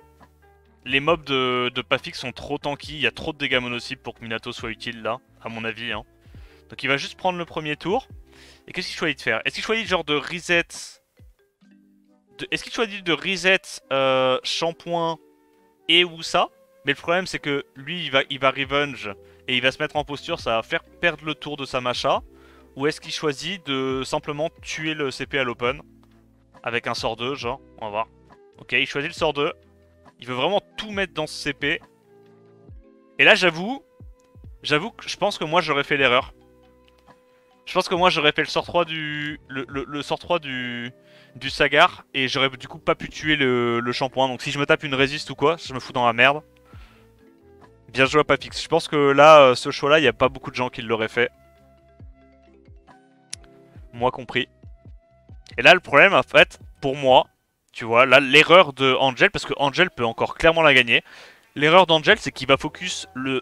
les mobs de Pafix sont trop tanky, il y a trop de dégâts mono-cible pour que Minato soit utile là, à mon avis. Hein. Donc il va juste prendre le premier tour. Et qu'est-ce qu'il choisit de faire? Est-ce qu'il choisit genre de reset... Est-ce qu'il choisit de reset Shampoing et Wusa? Mais le problème c'est que lui il va revenge et il va se mettre en posture, ça va faire perdre le tour de sa Masha. Ou est-ce qu'il choisit de simplement tuer le CP à l'open avec un sort 2 genre, on va voir. Ok, il choisit le sort 2. Il veut vraiment tout mettre dans ce CP. Et là j'avoue que je pense que moi j'aurais fait l'erreur. Je pense que moi j'aurais fait le sort 3 le sort 3 du Sagar et j'aurais du coup pas pu tuer le shampoing. Donc si je me tape une résiste ou quoi, je me fous dans la merde. Bien joué à Papix. Je pense que là, ce choix là, il n'y a pas beaucoup de gens qui l'auraient fait. Moi compris. Et là le problème en fait, pour moi, tu vois, là l'erreur de Angel, parce que Angel peut encore clairement la gagner. L'erreur d'Angel c'est qu'il va focus le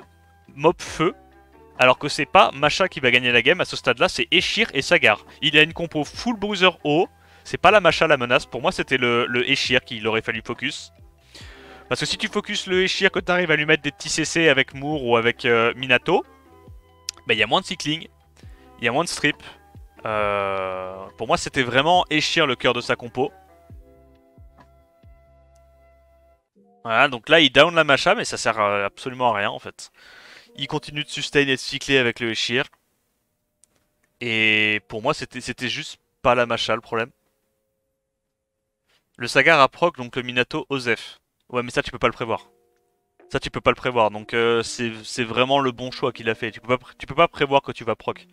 mob feu. Alors que c'est pas Masha qui va gagner la game à ce stade-là, c'est Eshir et Sagar. Il a une compo full bruiser haut, c'est pas la Masha la menace. Pour moi, c'était le Eshir qu'il aurait fallu focus. Parce que si tu focus le Eshir, que t'arrives à lui mettre des petits CC avec Moore ou avec Minato, bah il y a moins de cycling, il y a moins de strip. Pour moi, c'était vraiment Eshir le cœur de sa compo. Voilà, donc là, il down la Masha, mais ça sert absolument à rien en fait. Il continue de sustain et de cycler avec le Eshir. Et pour moi, c'était juste pas la Masha le problème. Le Sagar a proc, donc le Minato Osef. Ouais, mais ça, tu peux pas le prévoir. Ça, tu peux pas le prévoir. Donc, c'est vraiment le bon choix qu'il a fait. Tu peux pas prévoir que tu vas proc.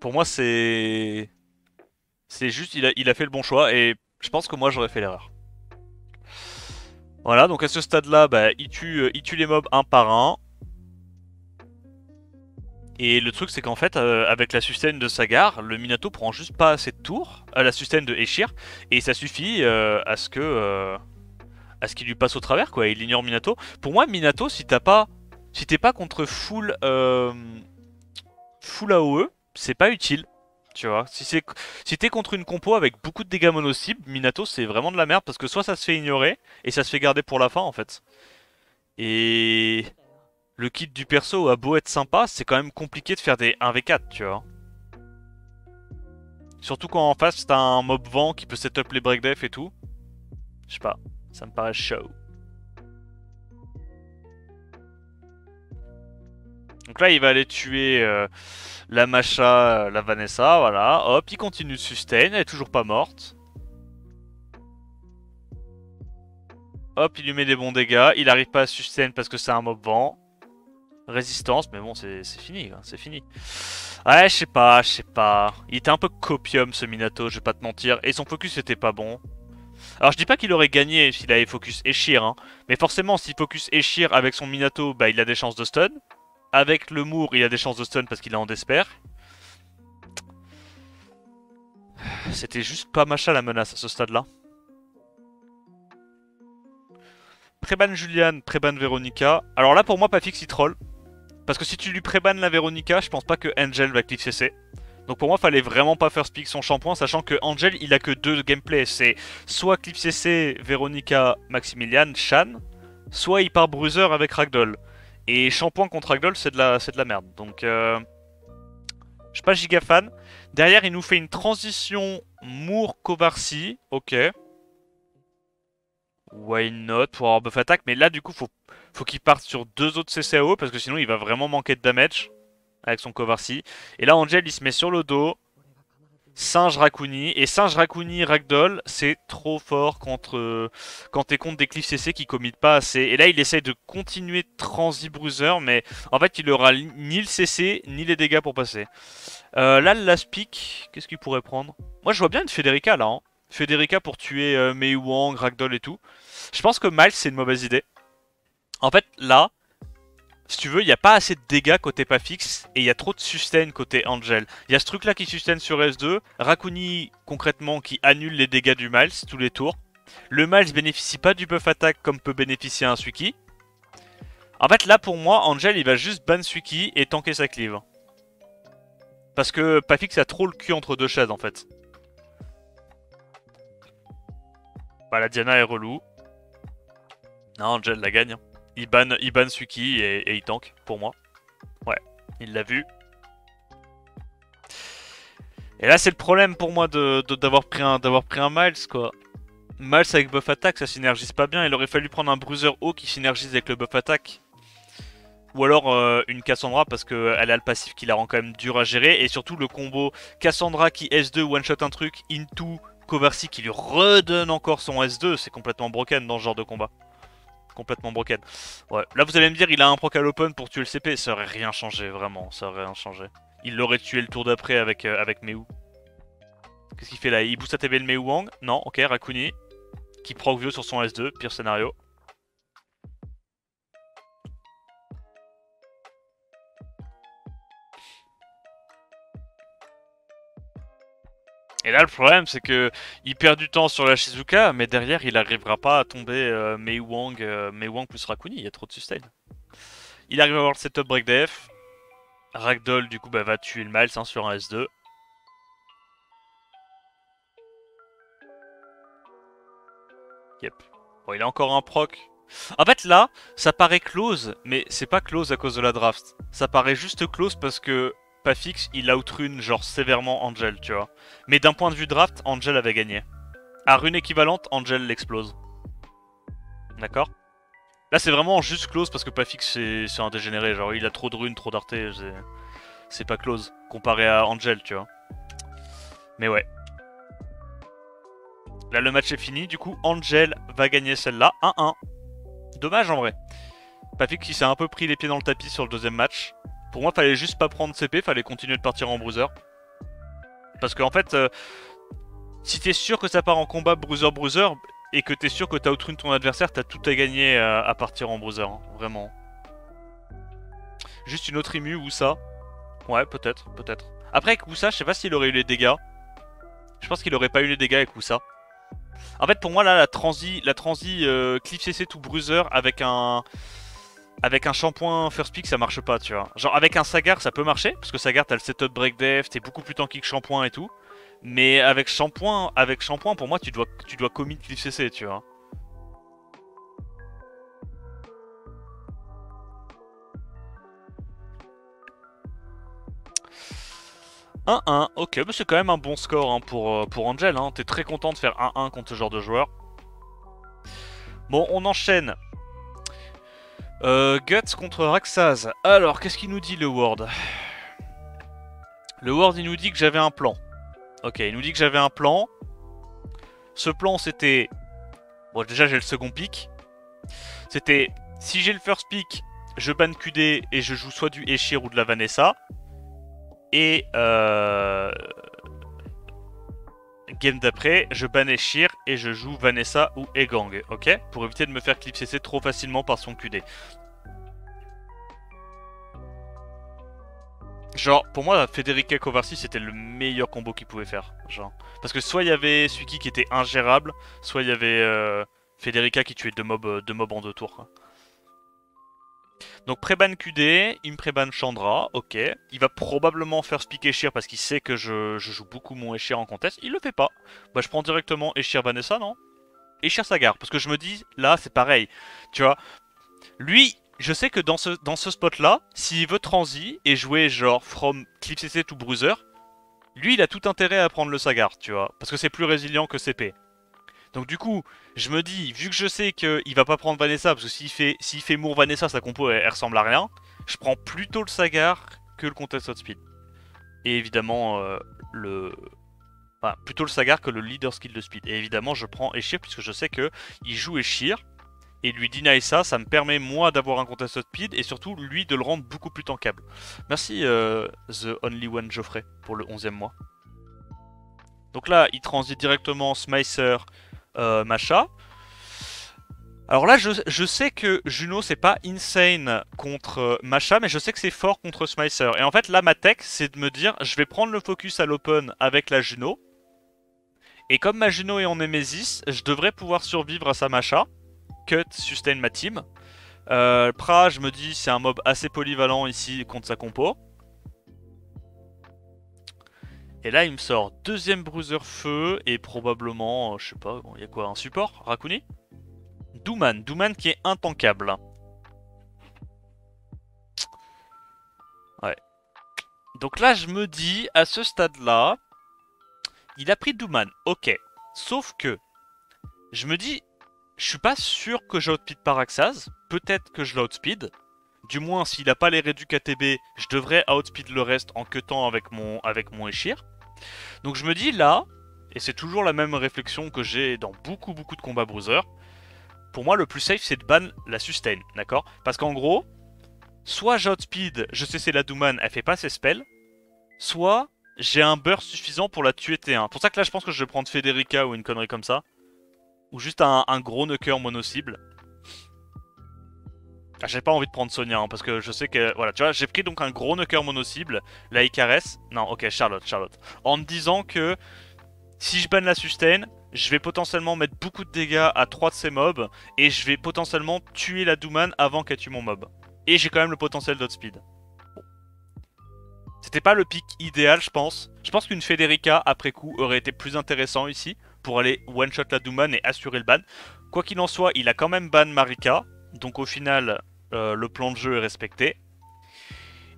Pour moi, c'est... C'est juste, il a fait le bon choix. Et je pense que moi, j'aurais fait l'erreur. Voilà, donc à ce stade-là, bah, il tue les mobs un par un. Et le truc c'est qu'en fait, avec la sustain de Sagar, le Minato prend juste pas assez de tours à la sustain de Eshir. Et ça suffit à ce qu'il lui passe au travers quoi, il ignore Minato. Pour moi, Minato, si t'es pas contre full AOE, c'est pas utile. Tu vois, si t'es contre une compo avec beaucoup de dégâts mono-cible, Minato c'est vraiment de la merde parce que soit ça se fait ignorer et ça se fait garder pour la fin en fait. Et le kit du perso a beau être sympa, c'est quand même compliqué de faire des 1v4, tu vois. Surtout quand en face t'as un mob vent qui peut setup les breakdef et tout. Je sais pas, ça me paraît chaud. Donc là il va aller tuer la Masha, la Vanessa, voilà. Hop, il continue de sustain, elle est toujours pas morte. Hop, il lui met des bons dégâts, il arrive pas à sustain parce que c'est un mob vent. Résistance, mais bon c'est fini, c'est fini. Ouais, je sais pas. Il était un peu copium ce Minato, je vais pas te mentir. Et son focus était pas bon. Alors je dis pas qu'il aurait gagné s'il avait focus Eshir, hein. Mais forcément, s'il focus Eshir avec son Minato, bah il a des chances de stun. Avec le Moore, il a des chances de stun parce qu'il est en despair. C'était juste pas Masha la menace à ce stade-là. Préban Julian, préban Veronica. Alors là, pour moi, Pafix il troll. Parce que si tu lui prébannes la Veronica, je pense pas que Angel va cliff CC. Donc pour moi, fallait vraiment pas first pick son shampoing, sachant que Angel, il a que deux gameplays. C'est soit cliff CC, Veronica, Maximilian, Shan, soit il part bruiser avec Ragdoll. Et shampoing contre Ragdoll, c'est de la merde. Donc, je suis pas giga fan. Derrière, il nous fait une transition Moore-Kovarsi. Ok. Why not pour avoir buff attaque. Mais là, du coup, faut qu'il parte sur deux autres CCAO parce que sinon, il va vraiment manquer de damage avec son Kovarsi. Et là, Angel, il se met sur le dos. Singe Rakuni. Et Singe Rakuni Ragdoll, c'est trop fort quand t'es contre des cliffs CC qui committent pas assez. Et là, il essaye de continuer Transi Bruiser, mais en fait, il aura ni le CC, ni les dégâts pour passer. Là, le last pick, qu'est-ce qu'il pourrait prendre? Moi, je vois bien une Federica, là. Hein. Federica pour tuer Mei Wang, Ragdoll et tout. Je pense que Miles c'est une mauvaise idée. En fait là, si tu veux, il n'y a pas assez de dégâts côté pas fixe et il y a trop de sustain côté Angel. Il y a ce truc là qui sustain sur S2, Rakuni concrètement qui annule les dégâts du Miles tous les tours. Le Miles bénéficie pas du buff attaque comme peut bénéficier un Suiki. En fait là pour moi, Angel il va juste ban Suiki et tanker sa cleave. Parce que Pafix a trop le cul entre deux chaises en fait. Bah la Diana est relou. Non, Angel la gagne. Il ban Suki et il tank pour moi. Ouais, il l'a vu. Et là c'est le problème pour moi d'avoir pris un Miles quoi. Miles avec buff attaque ça synergise pas bien. Il aurait fallu prendre un Bruiser haut qui synergise avec le buff attaque. Ou alors une Cassandra parce qu'elle a le passif qui la rend quand même dur à gérer. Et surtout le combo Cassandra qui S2 one shot un truc into Covercy qui lui redonne encore son S2. C'est complètement broken dans ce genre de combat. Complètement broken. Ouais. Là vous allez me dire il a un proc à l'open pour tuer le CP. Ça aurait rien changé vraiment. Ça aurait rien changé. Il l'aurait tué le tour d'après avec Meu. Qu'est-ce qu'il fait là? Il booste à TB le Mei Wang. Non, ok, Rakuni. Qui proc vieux sur son S2. Pire scénario. Et là le problème c'est que il perd du temps sur la Shizuka, mais derrière il arrivera pas à tomber Mei Wang plus Rakuni, il y a trop de sustain. Il arrive à avoir le setup break def. Ragdoll du coup bah, va tuer le Miles hein, sur un S2. Yep. Bon il a encore un proc. En fait là, ça paraît close, mais c'est pas close à cause de la draft. Ça paraît juste close parce que pas fixe, il outrune genre sévèrement Angel, tu vois. Mais d'un point de vue draft, Angel avait gagné. À rune équivalente, Angel l'explose. D'accord? Là c'est vraiment juste close parce que pas fixe c'est un dégénéré, genre il a trop de runes, trop d'arté, c'est pas close comparé à Angel, tu vois. Mais ouais. Là le match est fini, du coup Angel va gagner celle-là, 1-1. Dommage en vrai. Pafix il s'est un peu pris les pieds dans le tapis sur le deuxième match. Pour moi fallait juste pas prendre CP, fallait continuer de partir en bruiser. Parce qu'en fait, si t'es sûr que ça part en combat bruiser et que t'es sûr que t'as outrune ton adversaire, t'as tout à gagner à partir en bruiser, hein, vraiment. Juste une autre immu ou ça. Ouais, peut-être. Après avec Wusa, je sais pas s'il aurait eu les dégâts. Je pense qu'il aurait pas eu les dégâts avec Wusa. En fait pour moi là la transi Cliff CC tout bruiser avec un shampoing first pick ça marche pas, tu vois. Genre avec un Sagar ça peut marcher parce que Sagar t'as le setup break def, t'es beaucoup plus tanky que shampoing et tout. Mais avec shampoing pour moi tu dois commit Cliff CC, tu vois. « 1-1, ok, bah c'est quand même un bon score hein, pour Angel, hein. T'es très content de faire 1-1 contre ce genre de joueur. Bon, on enchaîne. Guts contre Raxaz. Alors, qu'est-ce qu'il nous dit le Ward? Le Ward, il nous dit que j'avais un plan. Ok, il nous dit que j'avais un plan. Ce plan, c'était... Bon, déjà, j'ai le second pick. C'était, si j'ai le first pick, je ban QD et je joue soit du Eshir ou de la Vanessa. Et game d'après, je ban Eshir et je joue Vanessa ou Egang, ok? Pour éviter de me faire clip CC trop facilement par son QD. Genre, pour moi, Federica Covercy, c'était le meilleur combo qu'il pouvait faire. Genre. Parce que soit il y avait Suiki qui était ingérable, soit il y avait Federica qui tuait deux mobs en 2 tours, quoi. Donc pré-ban QD, il me pré-ban Chandra, ok. Il va probablement faire speak Eshir parce qu'il sait que je joue beaucoup mon Eshir en contest. Il le fait pas. Bah je prends directement Eshir Vanessa, non? Eshir Sagar, parce que je me dis, là c'est pareil. Tu vois, lui, je sais que dans ce spot-là, s'il veut transi et jouer genre from Clip CC to Bruiser, lui il a tout intérêt à prendre le Sagar, tu vois. Parce que c'est plus résilient que CP. Donc du coup, je me dis, vu que je sais qu'il va pas prendre Vanessa, parce que s'il fait Moore Vanessa, sa compo elle ressemble à rien, je prends plutôt le Sagar que le Contest Outspeed. Et évidemment, enfin, plutôt le Sagar que le Leader Skill de Speed. Et évidemment, je prends Eshir, puisque je sais que il joue Eshir, et lui deny ça, ça me permet moi d'avoir un Contest Outspeed, et surtout lui de le rendre beaucoup plus tankable. Merci The Only One Geoffrey pour le 11e mois. Donc là, il transite directement Smicer, Masha. Alors là, je sais que Juno, c'est pas insane contre Masha, mais je sais que c'est fort contre Smicer. Et en fait, là, ma tech, c'est de me dire, je vais prendre le focus à l'open avec la Juno. Et comme ma Juno est en Nemesis, je devrais pouvoir survivre à sa Masha. Cut, sustain ma team. Pra, je me dis, c'est un mob assez polyvalent ici contre sa compo. Et là, il me sort deuxième bruiser feu et probablement, je sais pas, il y a quoi, un support Rakuni Douman qui est intankable. Ouais. Donc là, je me dis, à ce stade-là, il a pris Douman, ok. Sauf que, je me dis, je suis pas sûr que j'outspeed Paraxaz. Peut-être que je l'outspeed. Du moins, s'il a pas les réducs ATB, je devrais outspeed le reste en cutant avec mon Eshir. Donc je me dis là, et c'est toujours la même réflexion que j'ai dans beaucoup de combats bruiser, pour moi le plus safe c'est de ban la sustain, d'accord? Parce qu'en gros, soit j'outspeed, je sais c'est la Douman, elle fait pas ses spells, soit j'ai un burst suffisant pour la tuer T1. Pour ça que là je pense que je vais prendre Federica ou une connerie comme ça. Ou juste un gros knocker mono-cible. Ah, j'ai pas envie de prendre Sonia, hein, parce que je sais que... Voilà, tu vois, j'ai pris donc un gros knocker mono-cible, la Icarès... Non, ok, Charlotte. En me disant que si je banne la sustain, je vais potentiellement mettre beaucoup de dégâts à 3 de ces mobs, et je vais potentiellement tuer la Douman avant qu'elle tue mon mob. Et j'ai quand même le potentiel d'outspeed. Bon. C'était pas le pick idéal, je pense. Je pense qu'une Federica, après coup, aurait été plus intéressant ici, pour aller one-shot la Douman et assurer le ban. Quoi qu'il en soit, il a quand même ban Marika, donc au final... le plan de jeu est respecté.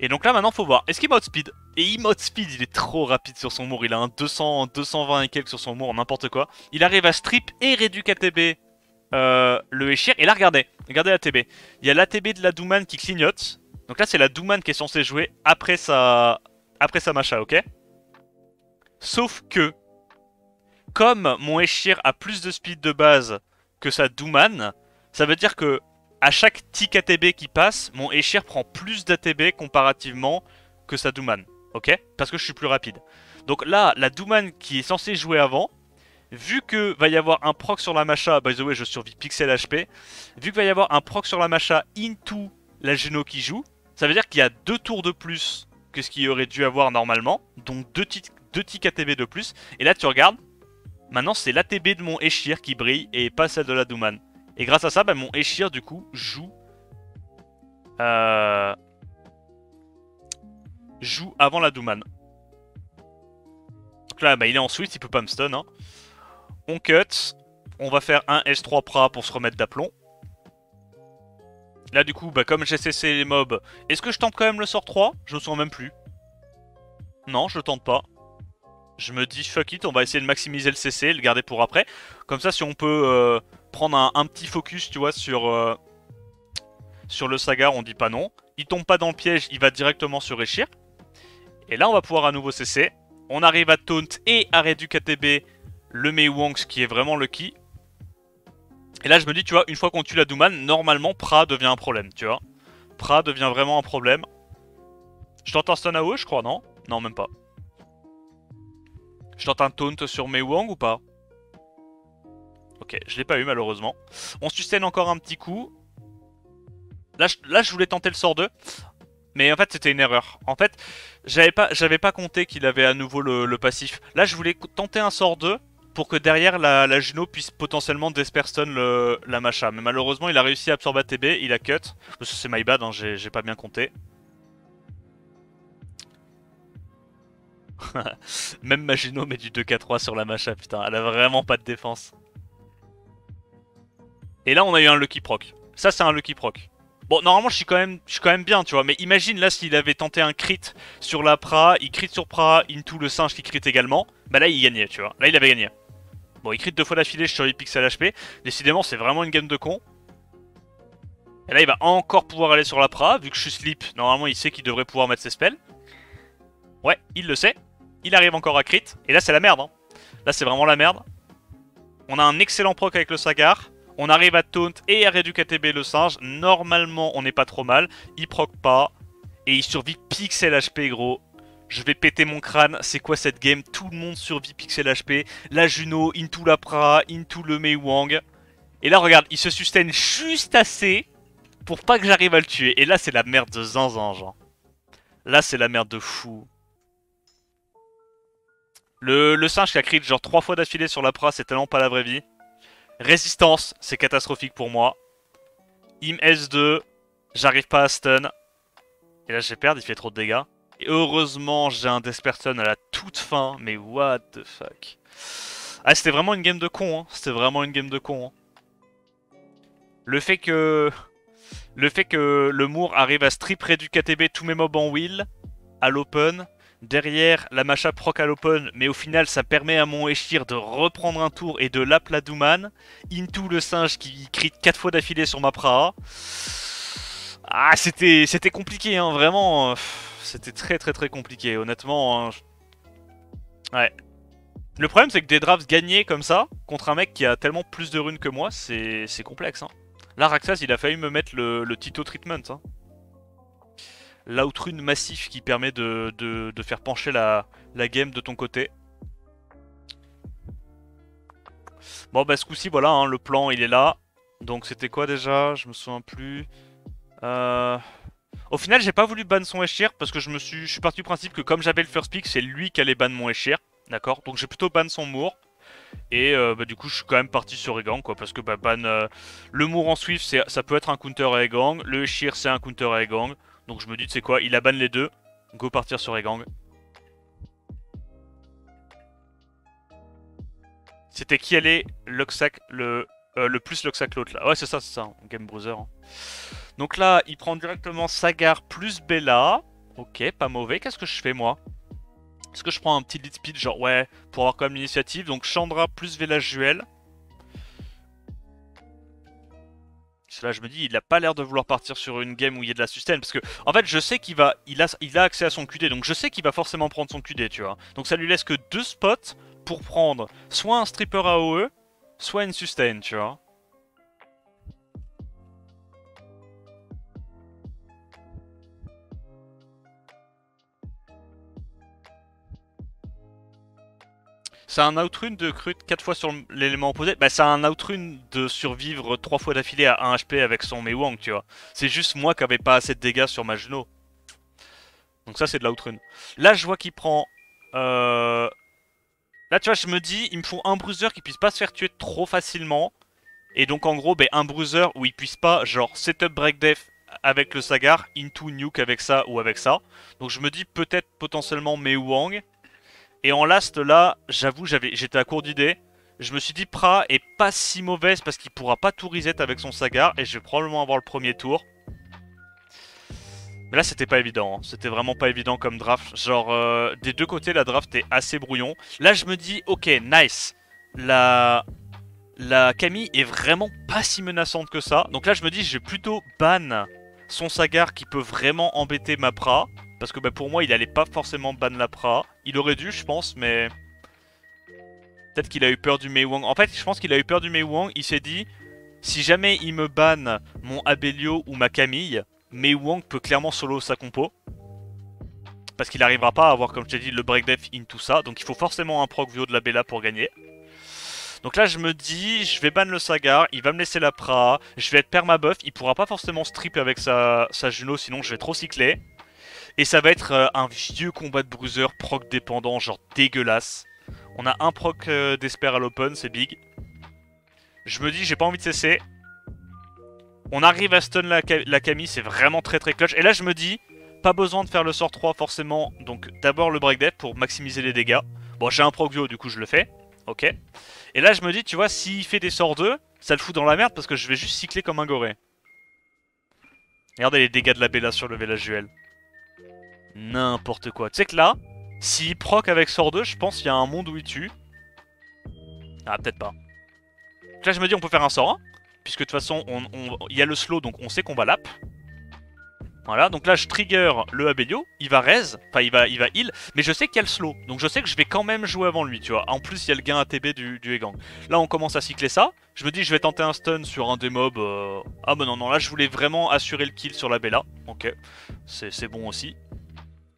Et donc là maintenant faut voir, est-ce qu'il m'outspeed? Et il m'outspeed, il est trop rapide sur son mour, il a un 200, 220 et quelques sur son mour, n'importe quoi. Il arrive à strip et réduire ATB le Eshir, et là regardez l'ATB. Il y a l'ATB de la Douman qui clignote, donc là c'est la Douman qui est censée jouer après sa Masha, ok? Sauf que, comme mon Eshir a plus de speed de base que sa Douman, ça veut dire que à chaque tick ATB qui passe, mon Eshir prend plus d'ATB comparativement que sa Douman. Ok? Parce que je suis plus rapide. Donc là, la Douman qui est censée jouer avant, vu que va y avoir un proc sur la Masha, by the way, je survis pixel HP, vu qu'il va y avoir un proc sur la Masha into la Geno qui joue, ça veut dire qu'il y a 2 tours de plus que ce qu'il aurait dû avoir normalement, donc 2 ticks ATB de plus. Et là, tu regardes, maintenant c'est l'ATB de mon Eshir qui brille et pas celle de la Douman. Et grâce à ça, bah, mon Eshir du coup joue avant la Douman. Donc là, bah, il est en switch, il peut pas me stun. Hein. On cut. On va faire un S3 Pra pour se remettre d'aplomb. Là du coup, bah, comme j'ai cessé les mobs, est-ce que je tente quand même le sort 3? Je me sens même plus. Non, je tente pas. Je me dis fuck it, on va essayer de maximiser le CC, le garder pour après. Comme ça, si on peut prendre un petit focus, tu vois, sur le Sagar, on dit pas non. Il tombe pas dans le piège, il va directement sur Eshir. Et là, on va pouvoir à nouveau CC. On arrive à taunt et à réduire KTB le Mei Wongs qui est vraiment lucky. Et là, je me dis, tu vois, une fois qu'on tue la Douman, normalement, Pra devient un problème, tu vois. Pra devient vraiment un problème. Je tente un stun AOE, je crois, non? Non, même pas. Je tente un taunt sur Mei Wong ou pas? Ok, je l'ai pas eu malheureusement. On sustain encore un petit coup. Là, je voulais tenter le sort 2. Mais en fait, c'était une erreur. En fait, j'avais pas compté qu'il avait à nouveau le passif. Là, je voulais tenter un sort 2 pour que derrière la Juno puisse potentiellement disperstun la Masha. Mais malheureusement, il a réussi à absorber ATB, il a cut. Parce que c'est my bad, hein, j'ai pas bien compté. Même Magino met du 2k3 sur la Masha, putain, elle a vraiment pas de défense. Et là, on a eu un lucky proc. Ça, c'est un lucky proc. Bon, normalement, je suis quand même bien, tu vois. Mais imagine, là, s'il avait tenté un crit sur la Pra, il crit sur Pra, into le singe qui crit également. Bah là, il gagnait, tu vois. Là, il avait gagné. Bon, il crit 2 fois d'affilée, je suis sur pixel HP. Décidément, c'est vraiment une game de con. Et là, il va encore pouvoir aller sur la Pra, vu que je suis sleep. Normalement, il sait qu'il devrait pouvoir mettre ses spells. Ouais, il le sait. Il arrive encore à crit. Et là, c'est la merde. Hein. Là, c'est vraiment la merde. On a un excellent proc avec le Sagar. On arrive à taunt et à réduire KTB le singe. Normalement, on n'est pas trop mal. Il proc pas. Et il survit pixel HP, gros. je vais péter mon crâne, c'est quoi cette game? Tout le monde survit pixel HP, la Juno, into la Pra, into le Mei Wang. Et là regarde, il se sustain juste assez pour pas que j'arrive à le tuer. Et là c'est la merde de zinzin genre. Là c'est la merde de fou. Le singe qui a crit genre 3 fois d'affilée sur la Pra, c'est tellement pas la vraie vie. Résistance, c'est catastrophique pour moi. Im S2, j'arrive pas à stun. Et là j'ai perdu, il fait trop de dégâts. Et heureusement j'ai un Desperton à la toute fin, mais what the fuck. Ah c'était vraiment une game de con, hein. C'était vraiment une game de con. Hein. Le fait que le Moore arrive à strip du KTB tous mes mobs en wheel, à l'open. Derrière, la Masha proc à l'open, mais au final ça permet à mon Eshir de reprendre un tour et de lap la Douman. Into le singe qui crit 4 fois d'affilée sur ma Praha. Ah c'était compliqué hein, vraiment. C'était très compliqué honnêtement. Hein. Ouais. Le problème c'est que des drafts gagnés comme ça, contre un mec qui a tellement plus de runes que moi, c'est complexe. Hein. Là Raxas il a failli me mettre le Tito Treatment. Hein. L'outrune massif qui permet de faire pencher la game de ton côté. Bon bah ce coup-ci voilà, hein, le plan il est là. Donc c'était quoi déjà? Je me souviens plus. Au final j'ai pas voulu ban son Eshir parce que je suis parti du principe que comme j'avais le first pick, c'est lui qui allait ban mon Eshir. D'accord. Donc j'ai plutôt ban son Moore. Et bah, du coup je suis quand même parti sur Egang quoi. Parce que bah, ban le Moore en Swift ça peut être un counter à Egang. Le Eshir c'est un counter à Egang. Donc je me dis, tu sais quoi, il a ban les deux. Go partir sur Egang. C'était qui allait Luxac, le plus Luxac l'autre là. Ouais, c'est ça, Game Bruiser. Hein. Donc là, il prend directement Sagar plus Bella. Ok, pas mauvais. Qu'est-ce que je fais moi? Est-ce que je prends un petit lead speed, genre ouais, pour avoir quand même l'initiative. Donc Chandra plus Vela Juel. Là, je me dis, il a pas l'air de vouloir partir sur une game où il y a de la sustain. Parce que, en fait, je sais qu'il a accès à son QD. Donc, je sais qu'il va forcément prendre son QD, tu vois. Donc, ça lui laisse que 2 spots pour prendre soit un stripper AOE, soit une sustain, tu vois. C'est un outrune de crit 4 fois sur l'élément opposé. Bah, c'est un outrune de survivre 3 fois d'affilée à 1 HP avec son Mei Wang, tu vois. C'est juste moi qui avait pas assez de dégâts sur ma Juno. Donc ça, c'est de l'outrune. Là, je vois qu'il prend... Là, tu vois, je me dis, il me faut un bruiser qui puisse pas se faire tuer trop facilement. Et donc, en gros, un bruiser où il puisse pas, genre, setup break def avec le Sagar, into nuke avec ça ou avec ça. Donc, je me dis peut-être potentiellement Mei Wang. Et en last, là, j'avoue, j'étais à court d'idées. Je me suis dit, Pra est pas si mauvaise parce qu'il pourra pas tout reset avec son Sagar. Et je vais probablement avoir le premier tour. Mais là, c'était pas évident. Hein. C'était vraiment pas évident comme draft. Genre, des deux côtés, la draft est assez brouillon. Là, je me dis, ok, nice. La Camille est vraiment pas si menaçante que ça. Donc là, je me dis, je vais plutôt ban son Sagar qui peut vraiment embêter ma Pra. Parce que pour moi, il allait pas forcément ban la Pra. Il aurait dû, je pense, mais... Peut-être qu'il a eu peur du Mei Wang. En fait, je pense qu'il a eu peur du Mei Wang. Il s'est dit, si jamais il me banne mon Abelio ou ma Camille, Mei Wang peut clairement solo sa compo. Parce qu'il n'arrivera pas à avoir, comme je t'ai dit, le break def in tout ça. Donc il faut forcément un proc VO de la Bella pour gagner. Donc là je me dis, je vais ban le Sagar, il va me laisser la Pra, je vais être permabuff, il pourra pas forcément strip avec sa Juno sinon je vais trop cycler. Et ça va être un vieux combat de bruiser proc dépendant, genre dégueulasse. On a un proc d'Esper à l'open, c'est big. Je me dis, j'ai pas envie de cesser. On arrive à stun la Camille, c'est vraiment très clutch. Et là je me dis, pas besoin de faire le sort 3 forcément, donc d'abord le break def pour maximiser les dégâts. Bon j'ai un proc VO du coup je le fais, ok. Et là je me dis, tu vois, s'il fait des sorts 2, ça le fout dans la merde parce que je vais juste cycler comme un goré. Regardez les dégâts de la Bella sur le Velajuel. N'importe quoi. Tu sais que là, s'il proc avec sort 2, je pense qu'il y a un monde où il tue. Ah, peut-être pas. Là je me dis, on peut faire un sort 1. Puisque de toute façon, il y a le slow, donc on sait qu'on va lap. Voilà, donc là je trigger le Abelio, il va raise, enfin il va heal, mais je sais qu'il y a le slow, donc je sais que je vais quand même jouer avant lui, tu vois. En plus il y a le gain ATB du Egang. Là on commence à cycler ça, je me dis je vais tenter un stun sur un des mobs. Ah bah non, là je voulais vraiment assurer le kill sur la Bella, ok, c'est bon aussi.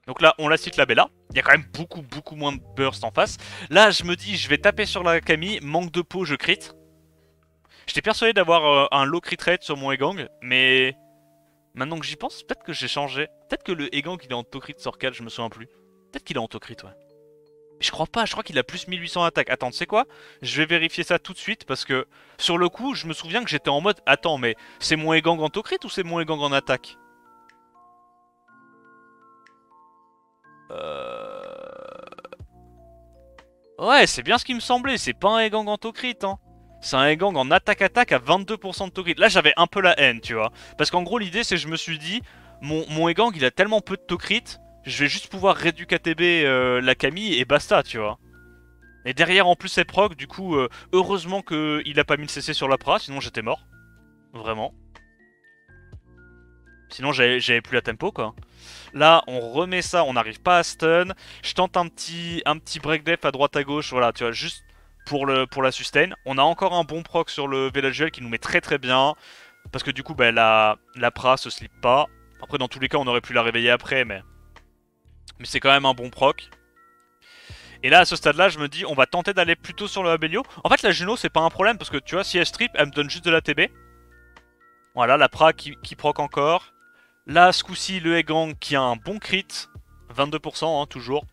Donc là, on la cite la Bella. Il y a quand même beaucoup moins de burst en face. Là, je me dis, je vais taper sur la Camille. Manque de peau, je crit. J'étais persuadé d'avoir un low crit rate sur mon Egang, mais maintenant que j'y pense, peut-être que j'ai changé. Peut-être que le Egang il est en auto-crit sur 4, je me souviens plus. Peut-être qu'il est en auto-crit, ouais. Mais je crois pas, je crois qu'il a plus 1800 attaques. Attends, tu sais quoi? Je vais vérifier ça tout de suite parce que sur le coup, je me souviens que j'étais en mode attends, mais c'est mon Egang en auto-crit ou c'est mon Egang en attaque? Ouais, c'est bien ce qui me semblait, c'est pas un Egang en auto-crit, hein. C'est un Egang en attaque-attaque à 22% de auto-crit. Là, j'avais un peu la haine, tu vois. Parce qu'en gros, l'idée, c'est que je me suis dit, mon Egang, il a tellement peu de auto-crit, je vais juste pouvoir réduire KTB la Camille et basta, tu vois. Et derrière, en plus, c'est proc, du coup, heureusement qu'il a pas mis le CC sur la pra, sinon j'étais mort. Vraiment. Sinon, j'avais plus la tempo, quoi. Là, on remet ça, on n'arrive pas à stun. Je tente un petit break def à droite à gauche, voilà, tu vois, juste pour la sustain. On a encore un bon proc sur le Village qui nous met très bien. Parce que du coup, bah, la pra se slip pas. Après, dans tous les cas, on aurait pu la réveiller après, mais c'est quand même un bon proc. Et là, à ce stade-là, je me dis, on va tenter d'aller plutôt sur le Abelio. En fait, la Juno, c'est pas un problème, parce que tu vois, si elle strip, elle me donne juste de la TB. Voilà, la pra qui proc encore. Là, ce coup-ci, le Egang qui a un bon crit. 22%, hein, toujours.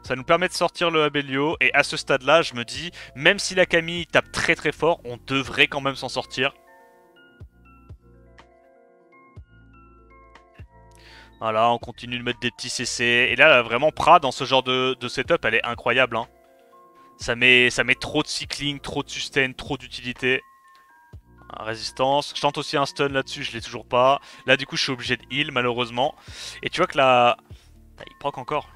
Ça nous permet de sortir le Abelio. Et à ce stade-là, je me dis, même si la Camille tape très fort, on devrait quand même s'en sortir. Voilà, on continue de mettre des petits CC. Et là, vraiment, Pra, dans ce genre de setup, elle est incroyable. Hein. Ça met trop de cycling, trop de sustain, trop d'utilité. Résistance. Je tente aussi un stun là-dessus, je l'ai toujours pas. Là, du coup, je suis obligé de heal, malheureusement. Et tu vois que là... Il proc encore.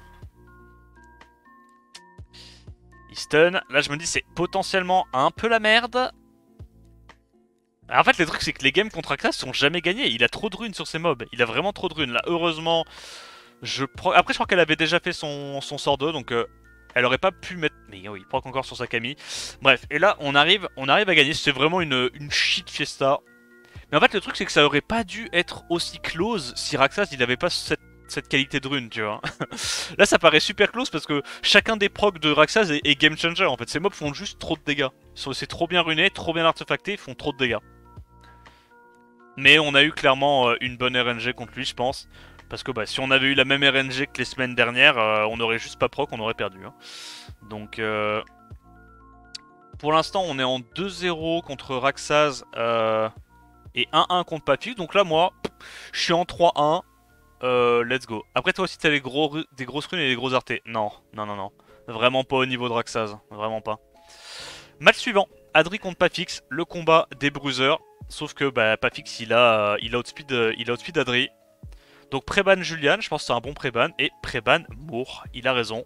Il stun. Là, je me dis, c'est potentiellement un peu la merde. En fait, le truc, c'est que les games contre Axas sont jamais gagnés. Il a trop de runes sur ses mobs. Il a vraiment trop de runes. Là, heureusement, après, je crois qu'elle avait déjà fait son sort 2, donc elle aurait pas pu mettre... Mais oui, il proc encore sur sa Camille. Bref, et là, on arrive à gagner. C'est vraiment une shit fiesta. Mais en fait, le truc, c'est que ça aurait pas dû être aussi close si Raxas, il avait pas cette qualité de rune, tu vois. Là, ça paraît super close parce que chacun des procs de Raxas est game changer. En fait, ces mobs font juste trop de dégâts. C'est trop bien runé, trop bien artefacté, ils font trop de dégâts. Mais on a eu clairement une bonne RNG contre lui, je pense. Parce que bah, si on avait eu la même RNG que les semaines dernières, on aurait juste pas proc, on aurait perdu. Hein. Donc, pour l'instant, on est en 2-0 contre Raxas et 1-1 contre Papy. Donc là, moi, je suis en 3-1. Let's go. Après, toi aussi, t'as des grosses runes et des gros artés. Non. Vraiment pas au niveau de Raxas. Vraiment pas. Match suivant. Adri contre Pafix. Le combat des bruiseurs. Sauf que bah, Pafix, il outspeed Adri. Donc préban Julian, je pense que c'est un bon préban. Et préban Moore, il a raison.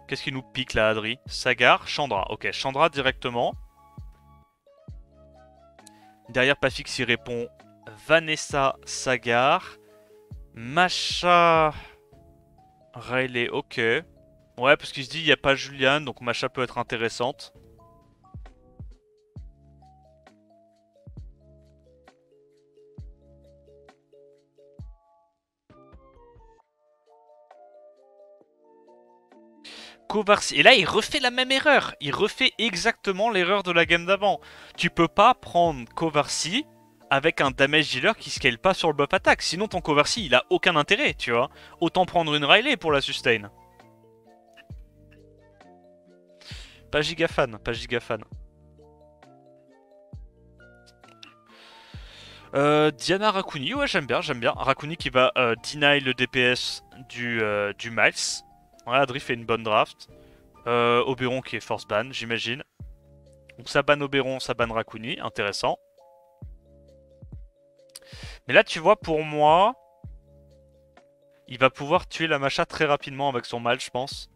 Qu'est-ce qui nous pique là, Adri? Sagar, Chandra. Ok, Chandra directement. Derrière Pafix, il répond Vanessa, Sagar. Masha, Riley, ok. Ouais, parce qu'il se dit il n'y a pas Julian, donc Masha peut être intéressante. Kovarsi. Et là, il refait la même erreur. Il refait exactement l'erreur de la game d'avant. Tu peux pas prendre Kovarsi avec un damage dealer qui scale pas sur le buff attack. Sinon, ton Kovarsi, il a aucun intérêt, tu vois. Autant prendre une Riley pour la sustain. Pas giga fan, pas giga fan. Diana Rakuni, ouais j'aime bien. Rakuni qui va deny le DPS du Miles. Ouais, Adri fait une bonne draft. Oberon qui est force ban, j'imagine. Donc ça ban Oberon, ça ban Rakuni, intéressant. Mais là tu vois, pour moi, il va pouvoir tuer la Masha très rapidement avec son mal, je pense.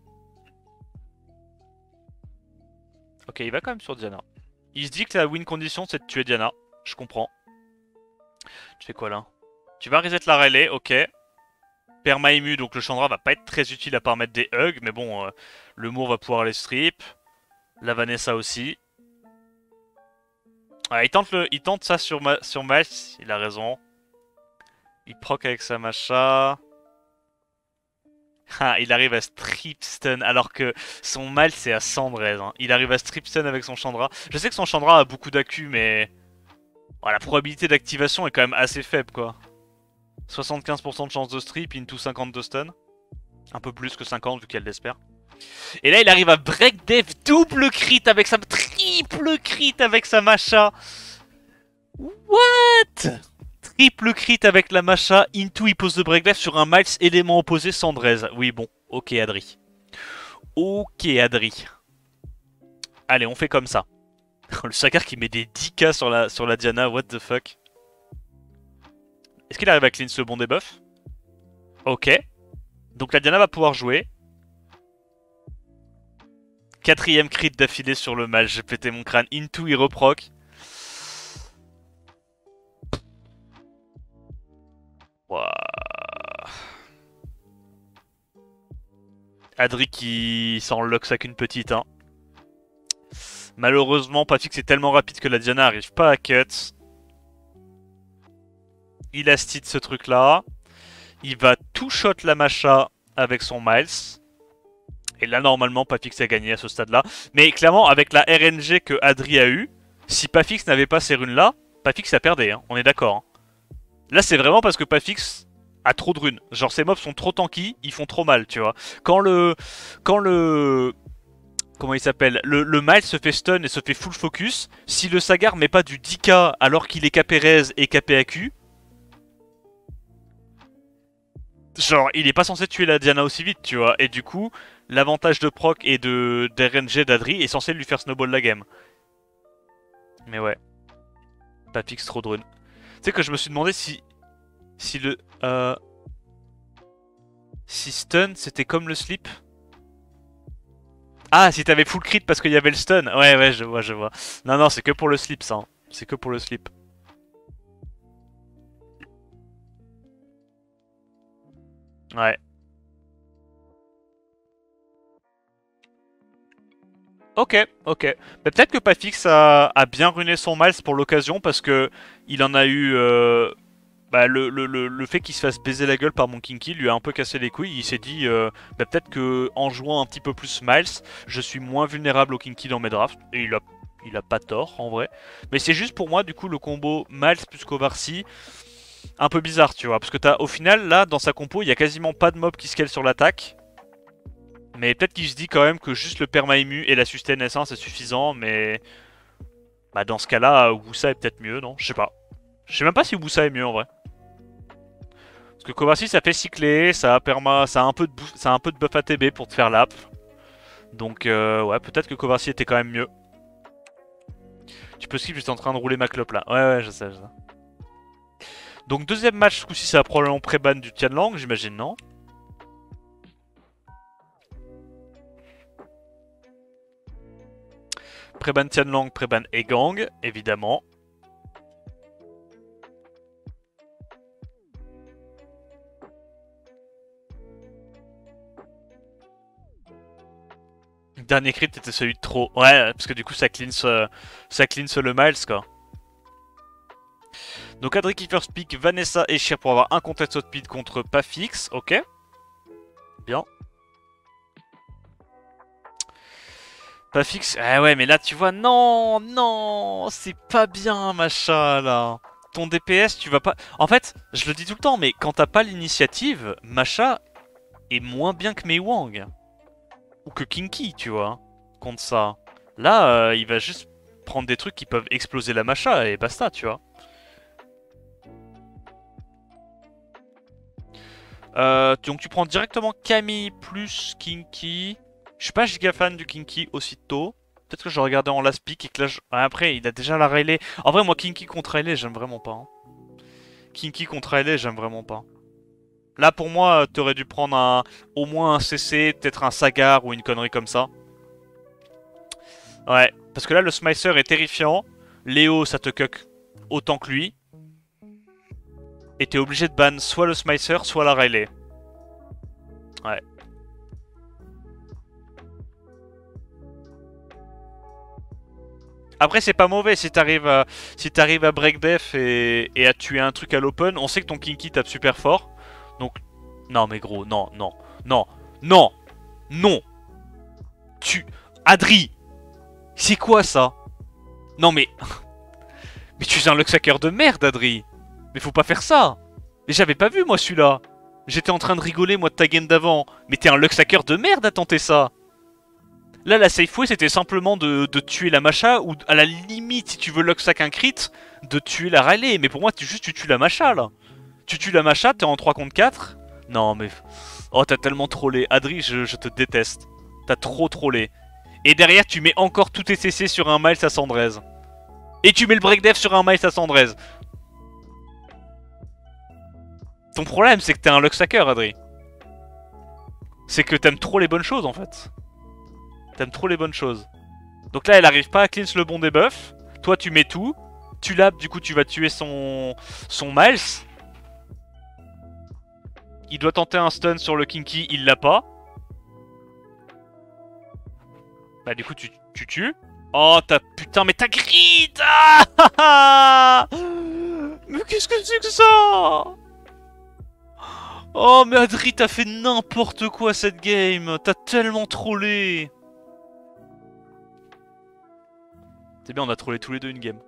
Ok, il va quand même sur Diana. Il se dit que la win condition c'est de tuer Diana, je comprends. Tu fais quoi là? Tu vas reset la relais, ok. Perma ému, donc le Chandra va pas être très utile à part mettre des hugs, mais bon, le Moore va pouvoir les strip. La Vanessa aussi. Ouais, il tente ça sur Miles, il a raison. Il proc avec sa macha. Ah, il arrive à strip stun alors que son mal c'est à 113. Hein. Il arrive à strip stun avec son Chandra. Je sais que son Chandra a beaucoup d'accu, mais oh, la probabilité d'activation est quand même assez faible quoi. 75% de chance de strip, into 50 de stun. Un peu plus que 50 vu qu'elle l'espère. Et là il arrive à break dev double crit avec sa triple crit avec sa macha. What? Triple crit avec la macha, into il pose le break dev sur un Miles élément opposé 113. Oui bon, ok Adri. Ok Adri. Allez on fait comme ça. Le Sagar qui met des 10k sur la Diana, what the fuck. Est-ce qu'il arrive à clean ce bon debuff? Ok. Donc la Diana va pouvoir jouer. Quatrième crit d'affilée sur le mal, j'ai pété mon crâne. Into, il reproc. Wow. Adri qui s'en locks avec une petite. Hein. Malheureusement, Pafix est tellement rapide que la Diana arrive pas à cut. Il a steed ce truc là. Il va tout shot la macha avec son Miles. Et là, normalement, Pafix a gagné à ce stade-là. Mais clairement, avec la RNG que Adri a eu, si Pafix n'avait pas ces runes-là, Pafix a perdu, hein. On est d'accord. Hein. Là, c'est vraiment parce que Pafix a trop de runes. Genre, ces mobs sont trop tanky, ils font trop mal, tu vois. Quand le... Comment il s'appelle, le Miles se fait stun et se fait full focus, si le Sagar met pas du 10k alors qu'il est KP Rez et KP AQ, genre, il est pas censé tuer la Diana aussi vite, tu vois. Et du coup, l'avantage de proc et de RNG d'Adri est censé lui faire snowball la game. Mais ouais. Pafix trop drone. Tu sais que je me suis demandé si le... si stun, c'était comme le slip. Ah, si t'avais full crit parce qu'il y avait le stun. Ouais, ouais, je vois, je vois. Non, non, c'est que pour le slip, ça. Hein. C'est que pour le slip. Ouais. Ok, ok. Mais peut-être que Pafix a bien runé son Miles pour l'occasion parce que il en a eu... bah, le fait qu'il se fasse baiser la gueule par mon Kinky lui a un peu cassé les couilles. Il s'est dit bah, peut-être que en jouant un petit peu plus Miles, je suis moins vulnérable au Kinky dans mes drafts. Et il a pas tort en vrai. Mais c'est juste pour moi du coup le combo Miles plus Kovarsi un peu bizarre, tu vois. Parce que au final là dans sa compo il y a quasiment pas de mob qui scale sur l'attaque. Mais peut-être qu'il se dit quand même que juste le perma-ému et la sustain S1 c'est suffisant, mais... Bah dans ce cas-là, Wusa est peut-être mieux, non? Je sais pas. Je sais même pas si Wusa est mieux en vrai. Parce que Kovaci ça fait cycler, ça a perma, ça a un peu de buff ATB pour te faire lap. Donc ouais, peut-être que Kovaci était quand même mieux. Tu peux skip, j'étais en train de rouler ma clope là. Ouais ouais, je sais, je sais. Donc deuxième match, ce coup-ci ça va probablement pré-ban du Tianlang, j'imagine, non? Pré-ban Tianlang, pré-ban Egang, évidemment. Dernier crit était celui de trop. Ouais, parce que du coup ça cleanse le Miles quoi. Donc Adri qui first pick, Vanessa et Shir pour avoir un contest speed contre Pafix, ok. Bien. Pafix, ah ouais mais là tu vois, non, non, c'est pas bien machin là. Ton DPS tu vas pas... En fait, je le dis tout le temps, mais quand t'as pas l'initiative, Macha est moins bien que Mei Wang. Ou que Kinky, tu vois, contre ça. Là, il va juste prendre des trucs qui peuvent exploser la Macha et basta, tu vois. Donc tu prends directement Camille plus Kinky. Je suis pas giga fan du Kinky aussitôt. Peut-être que je regardais en last pick et que là... Après, il a déjà la Rayleigh. En vrai, moi, Kinky contre Rayleigh, j'aime vraiment pas. Hein. Kinky contre Rayleigh, j'aime vraiment pas. Là, pour moi, t'aurais dû prendre au moins un CC, peut-être un Sagar ou une connerie comme ça. Ouais, parce que là, le Smicer est terrifiant. Léo, ça te cuck autant que lui. Et t'es obligé de ban soit le Smicer, soit la Rayleigh. Ouais. Après, c'est pas mauvais si t'arrives à break def et à tuer un truc à l'open. On sait que ton Kinky tape super fort. Donc, non, mais gros, non, non, non, non, non. Adri, c'est quoi ça? Non, mais. Mais tu es un Luxhacker de merde, Adri. Mais faut pas faire ça. Mais j'avais pas vu, moi, celui-là. J'étais en train de rigoler, moi, de ta game d'avant. Mais t'es un Luxhacker de merde à tenter ça. Là, la safe way, c'était simplement de tuer la Macha, ou à la limite, si tu veux Luxhack un crit, de tuer la Raleigh. Mais pour moi, tu tues la Macha, là. Tu tues la Macha, t'es en 3 contre 4. Non, mais... Oh, t'as tellement trollé. Adri, je te déteste. T'as trop trollé. Et derrière, tu mets encore tout tes CC sur un Miles à Sandrez. Et tu mets le break def sur un Miles à Sandrez. Ton problème, c'est que t'es un Luxhacker, Adri. C'est que t'aimes trop les bonnes choses, en fait. T'aimes trop les bonnes choses. Donc là, elle arrive pas à cleanse le bon debuff. Toi, tu mets tout. Tu l'as, du coup, tu vas tuer son Miles. Il doit tenter un stun sur le Kinky, il l'a pas. Bah du coup, tu tues. Oh, putain, mais t'as grid. Ah mais qu'est-ce que c'est que ça? Oh, mais Adri, t'as fait n'importe quoi cette game. T'as tellement trollé. C'est bien, on a trollé tous les deux une game.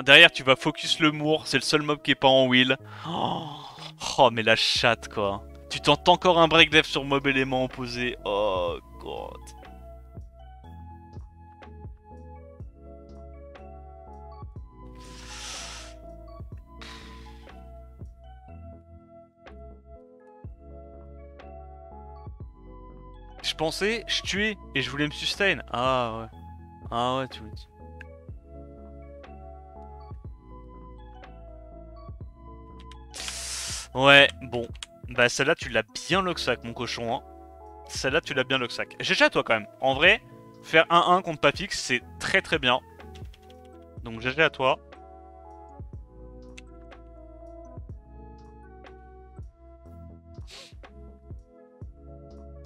Derrière, tu vas focus le Moore. C'est le seul mob qui est pas en wheel. Oh, mais la chatte, quoi. Tu tentes encore un break def sur mob élément opposé. Oh, god. Je pensais, je tuais et je voulais me sustain. Ah ouais. Ah ouais, tu veux dire. Ouais, bon. Bah celle-là, tu l'as bien Luxhack, mon cochon. Hein. Celle-là, tu l'as bien Luxhack. GG à toi quand même. En vrai, faire 1-1 contre Papix, c'est très très bien. Donc GG à toi.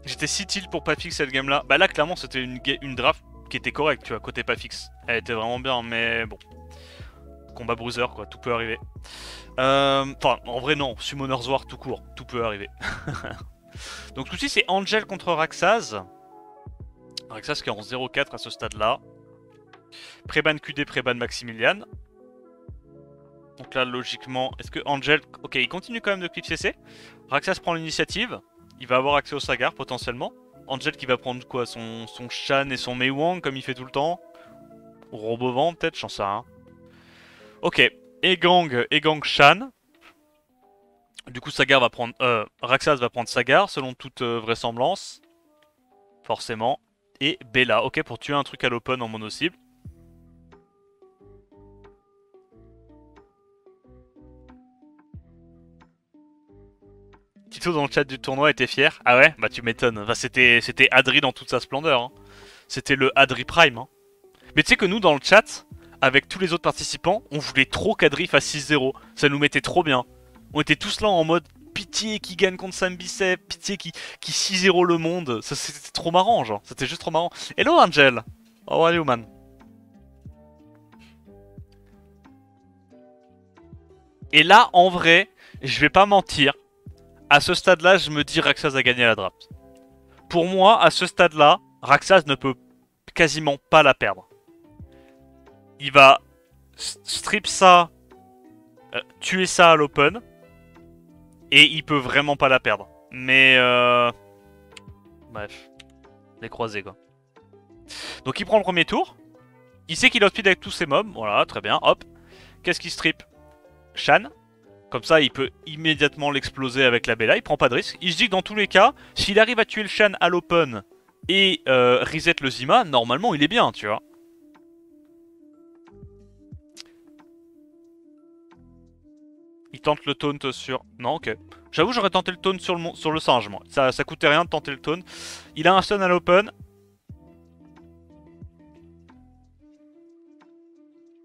J'étais si tilt pour Papix cette game-là. Bah là, clairement, c'était une draft qui était correcte, tu vois, côté Papix. Elle était vraiment bien, mais bon. Combat bruiser, quoi, tout peut arriver. Enfin, en vrai, non. Summoner's War tout court, tout peut arriver. Donc, tout c'est Angel contre Raxaz. Raxaz qui est en 0-4 à ce stade-là. Préban QD, Préban Maximilian. Donc là, logiquement, est-ce que Angel... Ok, il continue quand même de clip CC. Raxaz prend l'initiative. Il va avoir accès au Sagar, potentiellement. Angel qui va prendre quoi, son Shan et son Mei Wang, comme il fait tout le temps. Ou Robovan, peut-être, j'en sais rien. Ok, Egang Shan. Du coup, Sagar va prendre... Raxaz va prendre Sagar, selon toute vraisemblance. Forcément. Et Bella, ok, pour tuer un truc à l'open en mono-cible. Tito dans le chat du tournoi était fier. Ah ouais? Bah tu m'étonnes. Enfin, c'était Adri dans toute sa splendeur. Hein. C'était le Adri Prime. Hein. Mais tu sais que nous, dans le chat, avec tous les autres participants, on voulait trop qu'Adri fasse 6-0. Ça nous mettait trop bien. On était tous là en mode pitié qui gagne contre Sam Bicep, pitié qui 6-0 le monde. C'était trop marrant, genre. C'était juste trop marrant. Hello Angel. How are you, man? Et là, en vrai, je vais pas mentir. À ce stade-là, je me dis Raxaz a gagné la draft. Pour moi, à ce stade-là, Raxaz ne peut quasiment pas la perdre. Il va strip ça, tuer ça à l'open, et il peut vraiment pas la perdre. Mais bref, les croisés quoi. Donc il prend le premier tour. Il sait qu'il outspeed avec tous ses mobs. Voilà, très bien. Hop. Qu'est-ce qu'il strip? Shan. Comme ça, il peut immédiatement l'exploser avec la Bella. Il prend pas de risque. Il se dit que dans tous les cas, s'il arrive à tuer le Shan à l'open et reset le Zima, normalement, il est bien, tu vois. Il tente le taunt sur... Non, ok. J'avoue, j'aurais tenté le taunt sur le singe, moi. Ça coûtait rien de tenter le taunt. Il a un stun à l'open.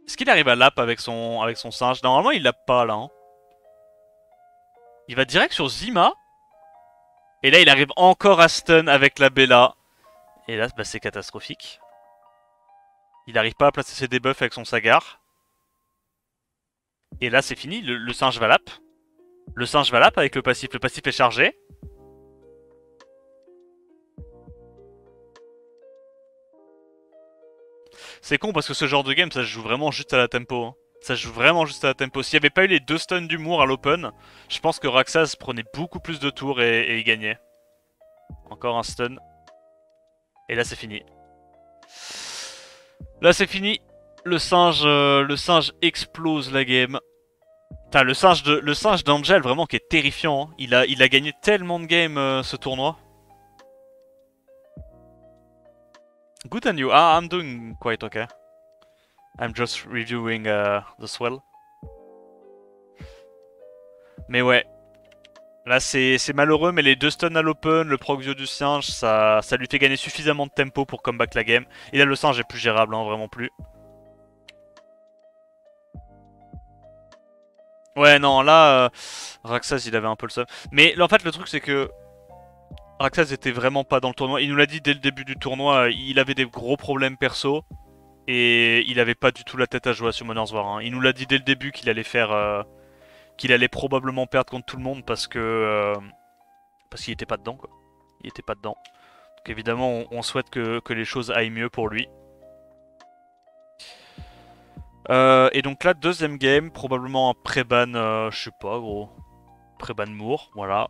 Est-ce qu'il arrive à lap avec son singe? Normalement, il lap pas, là. Hein. Il va direct sur Zima. Et là, il arrive encore à stun avec la Bella. Et là, bah, c'est catastrophique. Il n'arrive pas à placer ses debuffs avec son Sagar. Et là, c'est fini. Le singe va lap. Le singe va lap avec le passif. Le passif est chargé. C'est con parce que ce genre de game, ça se joue vraiment juste à la tempo. Hein. Ça se joue vraiment juste à la tempo. S'il n'y avait pas eu les 2 stuns d'humour à l'open, je pense que Raxas prenait beaucoup plus de tours et il gagnait. Encore un stun. Et là, c'est fini. Là, c'est fini. Le singe explose la game. Putain, le singe d'Angel, vraiment, qui est terrifiant. Hein. Il a gagné tellement de games, ce tournoi. Good on you. Ah, I'm doing quite okay. I'm just reviewing the swell. Mais ouais. Là, c'est malheureux, mais les 2 stuns à l'open, le proxio du singe, ça lui fait gagner suffisamment de tempo pour comeback la game. Et là, le singe est plus gérable, hein, vraiment plus. Ouais, non, là, Raxas, il avait un peu le seum. Mais en fait, le truc, c'est que Raxas était vraiment pas dans le tournoi. Il nous l'a dit dès le début du tournoi, il avait des gros problèmes perso. Et il avait pas du tout la tête à jouer à Summoners War. Hein. Il nous l'a dit dès le début qu'il allait faire... qu'il allait probablement perdre contre tout le monde parce que... parce qu'il était pas dedans, quoi. Il était pas dedans. Donc évidemment, on souhaite que les choses aillent mieux pour lui. Et donc là, deuxième game, probablement un pré-ban, je sais pas, gros. Pré-ban Moore, voilà.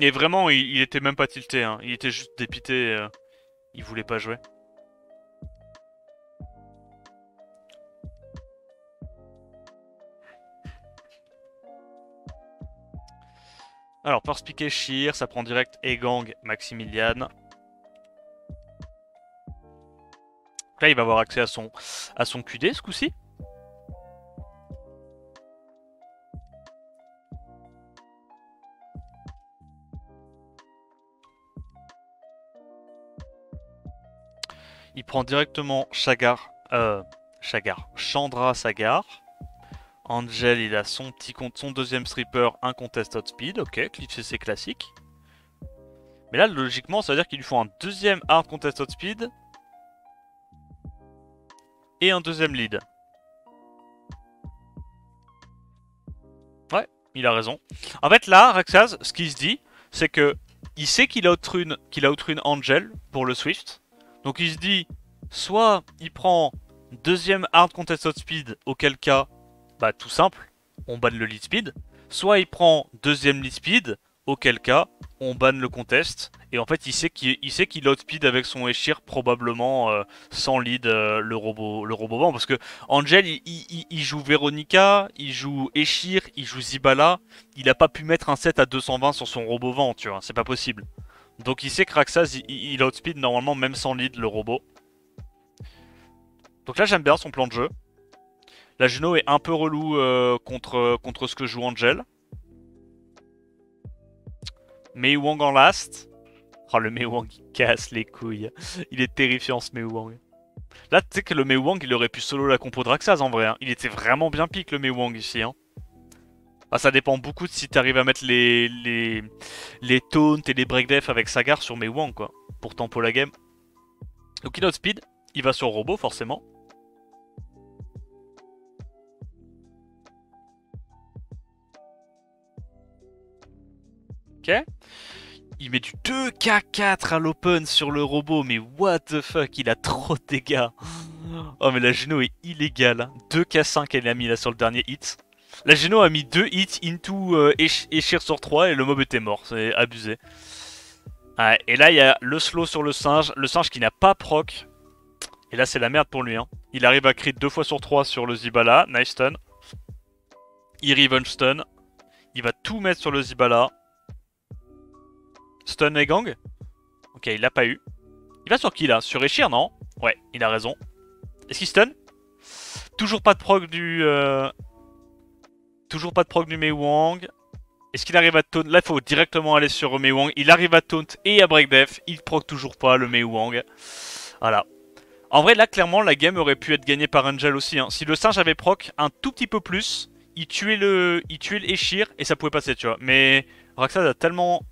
Et vraiment, il était même pas tilté, hein. Il était juste dépité, il voulait pas jouer. Alors, First Piqué, Sheer, ça prend direct Egang, Maximilian. Là, il va avoir accès à son QD ce coup-ci. Il prend directement Chandra Sagar. Angel, il a son deuxième stripper, un contest outspeed. Ok, Cliff CC classique. Mais là, logiquement, ça veut dire qu'il lui faut un deuxième hard contest outspeed. Et un deuxième lead. Ouais, il a raison. En fait, là, Raxaz, ce qu'il se dit, c'est que il sait qu'il outrun Angel pour le Swift. Donc il se dit, soit il prend deuxième hard contest outspeed, auquel cas, bah tout simple, on banne le lead speed. Soit il prend deuxième lead speed, auquel cas, on banne le contest. Et en fait, il sait qu'il outspeed avec son Eshir probablement sans lead le robot vent. Parce que Angel, il joue Veronica, il joue Eshir, il joue Zibala. Il a pas pu mettre un set à 220 sur son robot vent, tu vois, c'est pas possible. Donc il sait que Raxas, il outspeed normalement même sans lead le robot. Donc là, j'aime bien son plan de jeu. La Juno est un peu relou contre ce que joue Angel. Mei Wang en last. Oh, le Mei Wang, il casse les couilles. Il est terrifiant, ce Mei Wang. Là, tu sais que le Mei Wang, il aurait pu solo la compo de Raxas, en vrai. Hein. Il était vraiment bien pique, le Mei Wang, ici. Hein. Ah, ça dépend beaucoup de si t'arrives à mettre les taunts et les breakdef avec Sagar sur Mei Wang, quoi. Pour tempo la game. Donc, il outspeed. Il va sur robot, forcément. Ok. Il met du 2k4 à l'open sur le robot, mais what the fuck, il a trop de dégâts. Oh mais la Geno est illégale. 2k5 elle a mis là sur le dernier hit. La Geno a mis 2 hits into Eshir sur 3 et le mob était mort, c'est abusé. Ouais, et là il y a le slow sur le singe qui n'a pas proc. Et là c'est la merde pour lui. Hein. Il arrive à crit 2 fois sur 3 sur le Zibala, nice stun. Il revenge stun. Il va tout mettre sur le Zibala. Stun et gang. Ok, il l'a pas eu. Il va sur qui là? Sur Eshir, non? Ouais, il a raison. Est-ce qu'il stun? Toujours pas de proc du... Toujours pas de proc du Mei Wang. Est-ce qu'il arrive à taunt? Là, il faut directement aller sur Mei Wang. Il arrive à taunt et à break def. Il proc toujours pas le Mei Wang. Voilà. En vrai, là, clairement, la game aurait pu être gagnée par Angel aussi. Hein. Si le singe avait proc un tout petit peu plus, il tuait l'Eshir et ça pouvait passer, tu vois. Mais Raxaz a tellement...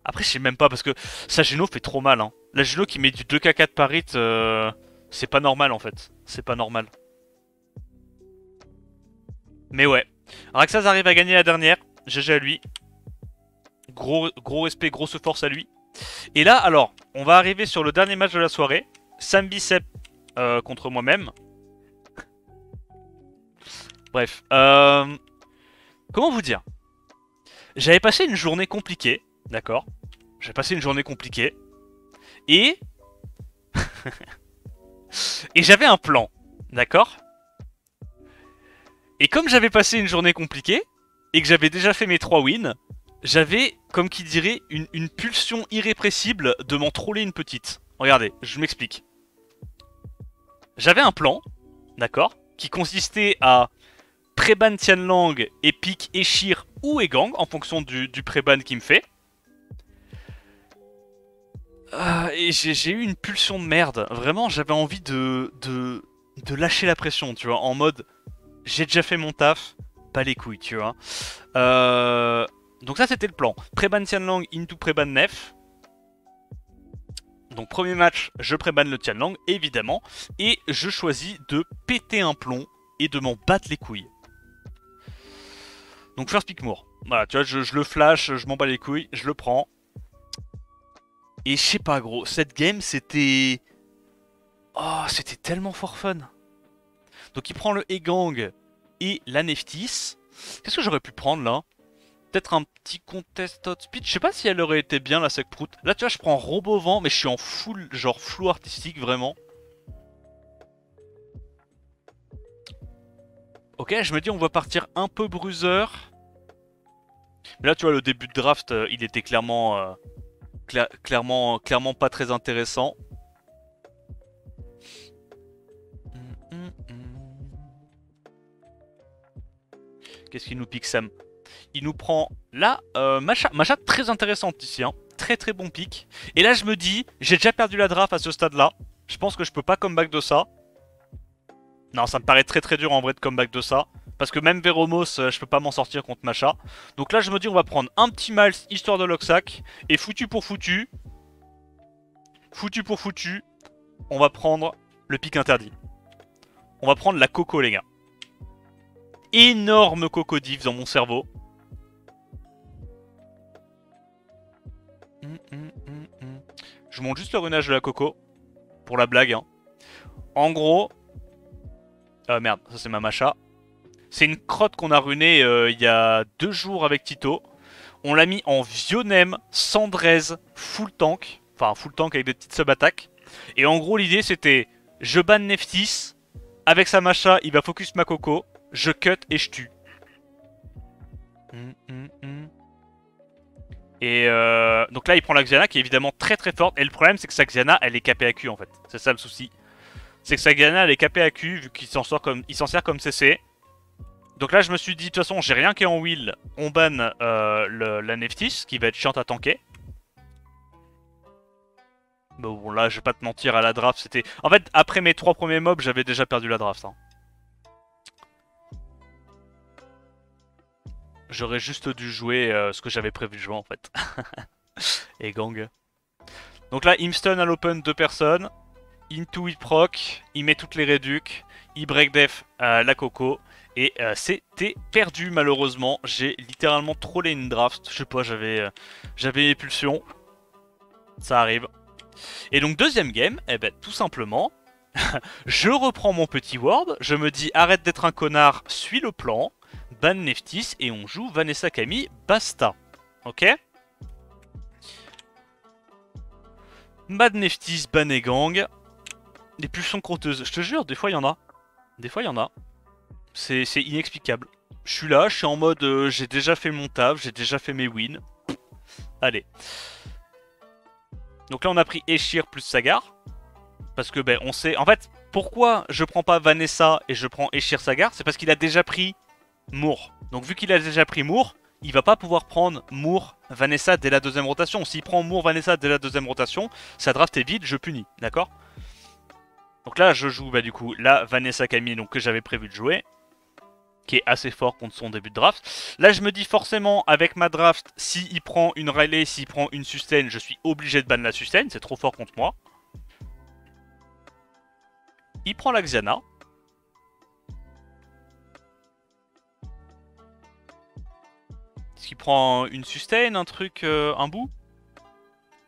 Après, je sais même pas parce que sa Geno fait trop mal. Hein. La Geno qui met du 2k4 par hit, c'est pas normal en fait. C'est pas normal. Mais ouais. Raxaz arrive à gagner la dernière. GG à lui. Gros respect, grosse force à lui. Et là, alors, on va arriver sur le dernier match de la soirée. Sam Bicep contre moi-même. Bref. Comment vous dire? J'avais passé une journée compliquée. D'accord? J'ai passé une journée compliquée. Et... et j'avais un plan. D'accord? Et comme j'avais passé une journée compliquée, et que j'avais déjà fait mes 3 wins, j'avais, comme qui dirait, une pulsion irrépressible de m'en troller une petite. Regardez, je m'explique. J'avais un plan, d'accord, qui consistait à pré-ban Tianlang, Epic, Eshir ou Egang, en fonction du pré-ban qu'il me fait. Et j'ai eu une pulsion de merde. Vraiment, j'avais envie de lâcher la pression, tu vois, en mode... J'ai déjà fait mon taf, pas les couilles, tu vois. Donc ça, c'était le plan. Pré-ban Tianlang into pré-ban Nef. Donc premier match, je pré-ban le Tianlang, évidemment. Et je choisis de péter un plomb et de m'en battre les couilles. Donc first pick Moore. Voilà, tu vois, je le flash, je m'en bats les couilles, je le prends. Et je sais pas, gros, cette game, c'était... Oh, c'était tellement for fun. Donc il prend le Egang et la Neftis. Qu'est-ce que j'aurais pu prendre là? Peut-être un petit contest hot speed. Je sais pas si elle aurait été bien la sec prout. Là tu vois je prends Robovent mais je suis en full genre flou artistique vraiment. Ok, je me dis on va partir un peu bruiser. Mais là tu vois le début de draft il était clairement clairement pas très intéressant. Qu'est-ce qu'il nous pique Sam? Il nous prend là, Masha très intéressante ici, hein. Très bon pick. Et là je me dis, j'ai déjà perdu la draft à ce stade là. Je pense que je peux pas comeback de ça. Non, ça me paraît très dur en vrai de comeback de ça. Parce que même Veromos, je peux pas m'en sortir contre Masha. Donc là je me dis on va prendre un petit Miles histoire de Loxac. Et foutu pour foutu. Foutu pour foutu. On va prendre le pick interdit. On va prendre la Coco les gars. Énorme Coco div dans mon cerveau. Je monte juste le runage de la Coco. Pour la blague. Hein. En gros... merde, ça c'est ma Masha. C'est une crotte qu'on a runée il y a 2 jours avec Tito. On l'a mis en Vionem, Sandrez, full tank. Enfin, full tank avec des petites sub-attaques. Et en gros, l'idée c'était... Je banne Neftis. Avec sa Masha, il va focus ma Coco. Je cut et je tue. Et donc là il prend la Xiana qui est évidemment très forte. Et le problème c'est que sa Xiana elle est KPAQ en fait. C'est ça le souci. C'est que sa Xiana elle est KPAQ vu qu'il s'en sert comme CC. Donc là je me suis dit de toute façon j'ai rien qui est en wheel. On banne la Neftis qui va être chiante à tanker. Bon là je vais pas te mentir à la draft c'était... En fait après mes 3 premiers mobs j'avais déjà perdu la draft. Hein. J'aurais juste dû jouer ce que j'avais prévu de jouer en fait. Et gang. Donc là, il me stun à l'open 2 personnes. Into il proc, il met toutes les réducs, il break def la Coco. Et c'était perdu malheureusement. J'ai littéralement trollé une draft. Je sais pas, j'avais mes pulsions. Ça arrive. Et donc deuxième game, eh ben tout simplement, je reprends mon petit ward. Je me dis arrête d'être un connard, suis le plan. Ban Neftis et on joue Vanessa Camille, basta. Ok? Ban Neftis, ban et gang. Des pulsions crotteuses. Je te jure, des fois il y en a. Des fois il y en a. C'est inexplicable. Je suis là, je suis en mode j'ai déjà fait mon taf, j'ai déjà fait mes wins. Allez. Donc là on a pris Eshir plus Sagar. Parce que ben on sait... En fait, pourquoi je prends pas Vanessa et je prends Eshir Sagar? C'est parce qu'il a déjà pris... Moore. Donc vu qu'il a déjà pris Moore, il va pas pouvoir prendre Moore, Vanessa dès la deuxième rotation. S'il prend Moore, Vanessa dès la deuxième rotation, sa draft est vide, je punis, d'accord? Donc là je joue bah du coup la Vanessa Camille donc, que j'avais prévu de jouer. qui est assez fort contre son début de draft. Là, je me dis forcément, avec ma draft, s'il prend une Riley, s'il prend une sustain, je suis obligé de ban la sustain, c'est trop fort contre moi. Il prend la Xiana. Est-ce qu'il prend une sustain, un truc, un bout?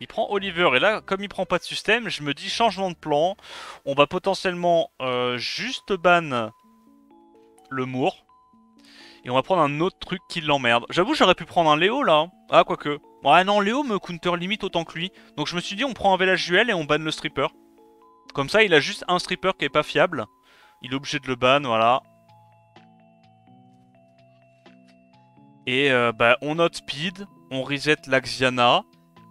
Il prend Oliver, et là, comme il prend pas de système, je me dis changement de plan. On va potentiellement juste ban le Moore. Et on va prendre un autre truc qui l'emmerde. J'avoue, j'aurais pu prendre un Léo là. Ah, quoique. Ouais, non, Léo me counter limite autant que lui. Donc je me suis dit, on prend un Village Duel et on ban le stripper. Comme ça, il a juste un stripper qui est pas fiable. Il est obligé de le ban, voilà. Et bah, on note speed, on reset la Xiana.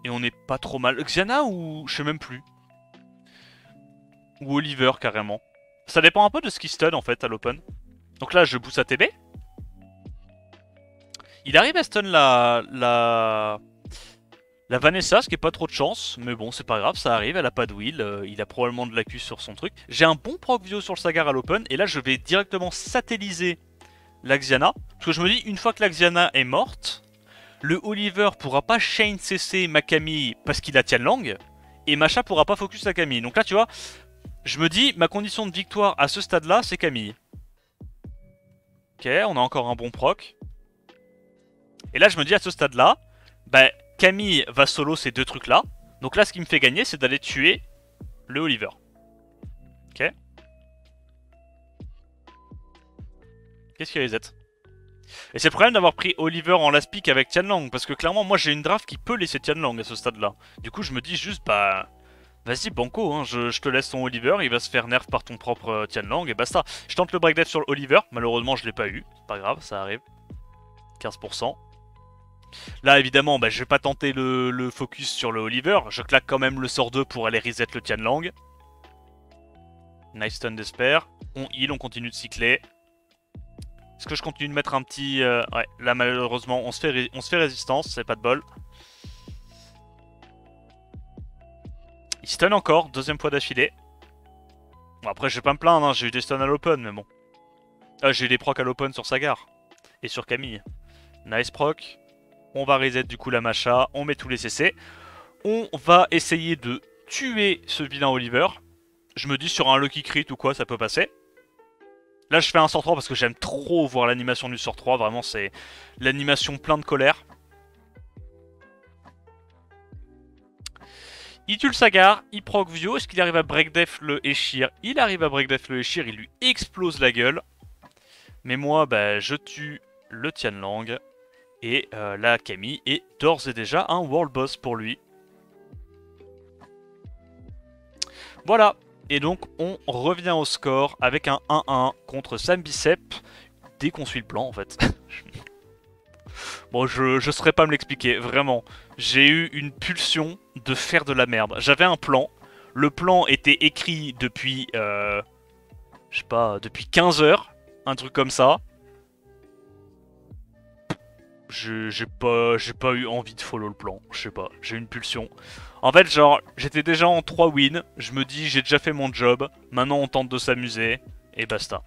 Et on est pas trop mal. Xiana ou je sais même plus. Ou Oliver carrément. Ça dépend un peu de ce qui stun en fait à l'open. Donc là je boost à TB. Il arrive à stun la Vanessa, ce qui est pas trop de chance. Mais bon c'est pas grave, ça arrive, elle a pas de wheel. Il a probablement de l'accu sur son truc. J'ai un bon proc Vio sur le Sagar à l'open. Et là je vais directement satelliser la Xiana. Parce que je me dis une fois que la Xiana est morte, le Oliver pourra pas chain CC ma Camille parce qu'il a Tianlang. Et Macha pourra pas focus la Camille. Donc là tu vois, je me dis ma condition de victoire à ce stade là c'est Camille. Ok, on a encore un bon proc. Et là je me dis à ce stade là, bah Camille va solo ces deux trucs là. Donc là ce qui me fait gagner c'est d'aller tuer le Oliver. Ok. Qu'est-ce qu'il reset? Et c'est le problème d'avoir pris Oliver en last pick avec Tianlang. Parce que clairement moi j'ai une draft qui peut laisser Tianlang à ce stade là. Du coup je me dis juste bah... Vas-y banco, hein, je te laisse ton Oliver, il va se faire nerf par ton propre Tianlang et basta. Je tente le break death sur Oliver, malheureusement je l'ai pas eu. C'est pas grave, ça arrive. 15%. Là évidemment bah, je vais pas tenter le focus sur le Oliver. Je claque quand même le sort 2 pour aller reset le Tianlang. Nice stun d'espère. On heal, on continue de cycler. Est-ce que je continue de mettre un petit... Ouais, là malheureusement on se fait résistance, c'est pas de bol. Il stun encore, deuxième fois d'affilée. Bon, après je vais pas me plaindre, hein, j'ai eu des stuns à l'open mais bon. J'ai eu des procs à l'open sur Sagar. Et sur Camille. Nice proc. On va reset du coup la Macha, on met tous les CC. On va essayer de tuer ce vilain Oliver. Je me dis sur un lucky crit ou quoi ça peut passer. Là je fais un sort 3 parce que j'aime trop voir l'animation du sort 3. Vraiment c'est l'animation plein de colère. Il tue le Sagar, il proc Vio. Est-ce qu'il arrive à break def le Eshir? Il arrive à break def le Eshir, il lui explose la gueule. Mais moi bah je tue le Tianlang. Et la Camille est d'ores et déjà un world boss pour lui. Voilà. Et donc on revient au score avec un 1-1 contre Sam Bicep. Dès qu'on suit le plan en fait. Bon je saurais pas me l'expliquer, vraiment. J'ai eu une pulsion de faire de la merde. J'avais un plan. Le plan était écrit depuis... je sais pas, depuis 15 heures. Un truc comme ça. J'ai pas eu envie de follow le plan, je sais pas, j'ai eu une pulsion. En fait, genre, j'étais déjà en 3 wins, je me dis j'ai déjà fait mon job, maintenant on tente de s'amuser, et basta.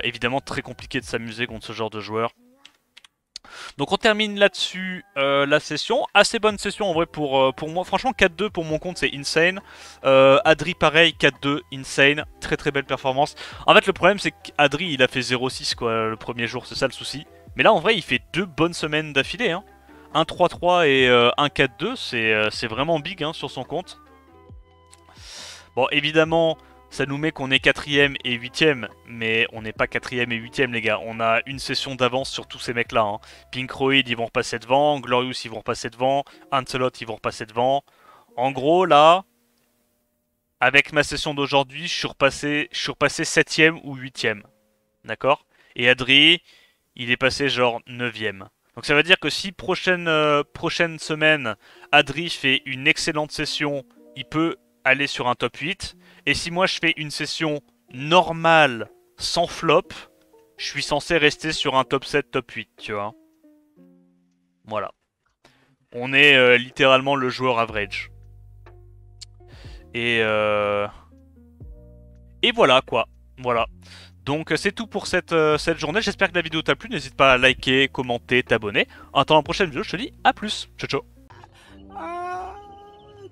Évidemment, très compliqué de s'amuser contre ce genre de joueur. Donc on termine là-dessus la session. Assez bonne session en vrai pour moi. Franchement 4-2 pour mon compte c'est insane. Adri pareil 4-2 insane. Très très belle performance. En fait le problème c'est qu'Adri il a fait 0-6 quoi le premier jour, c'est ça le souci. Mais là en vrai il fait 2 bonnes semaines d'affilée. Hein. 1-3-3 et 1-4-2 c'est vraiment big hein, sur son compte. Bon évidemment... Ça nous met qu'on est 4ème et 8ème, mais on n'est pas 4ème et 8ème les gars. On a une session d'avance sur tous ces mecs là. Hein. Pinkroid ils vont repasser devant, Glorious ils vont repasser devant, Ancelot ils vont repasser devant. En gros là, avec ma session d'aujourd'hui, je suis repassé 7ème ou 8ème. D'accord? Et Adri, il est passé genre 9ème. Donc ça veut dire que si prochaine semaine, Adri fait une excellente session, il peut aller sur un top 8. Et si moi je fais une session normale, sans flop, je suis censé rester sur un top 7, top 8, tu vois. Voilà. On est littéralement le joueur average. Et voilà quoi. Voilà. Donc c'est tout pour cette journée. J'espère que la vidéo t'a plu. N'hésite pas à liker, commenter, t'abonner. En attendant la prochaine vidéo, je te dis à plus. Ciao ciao.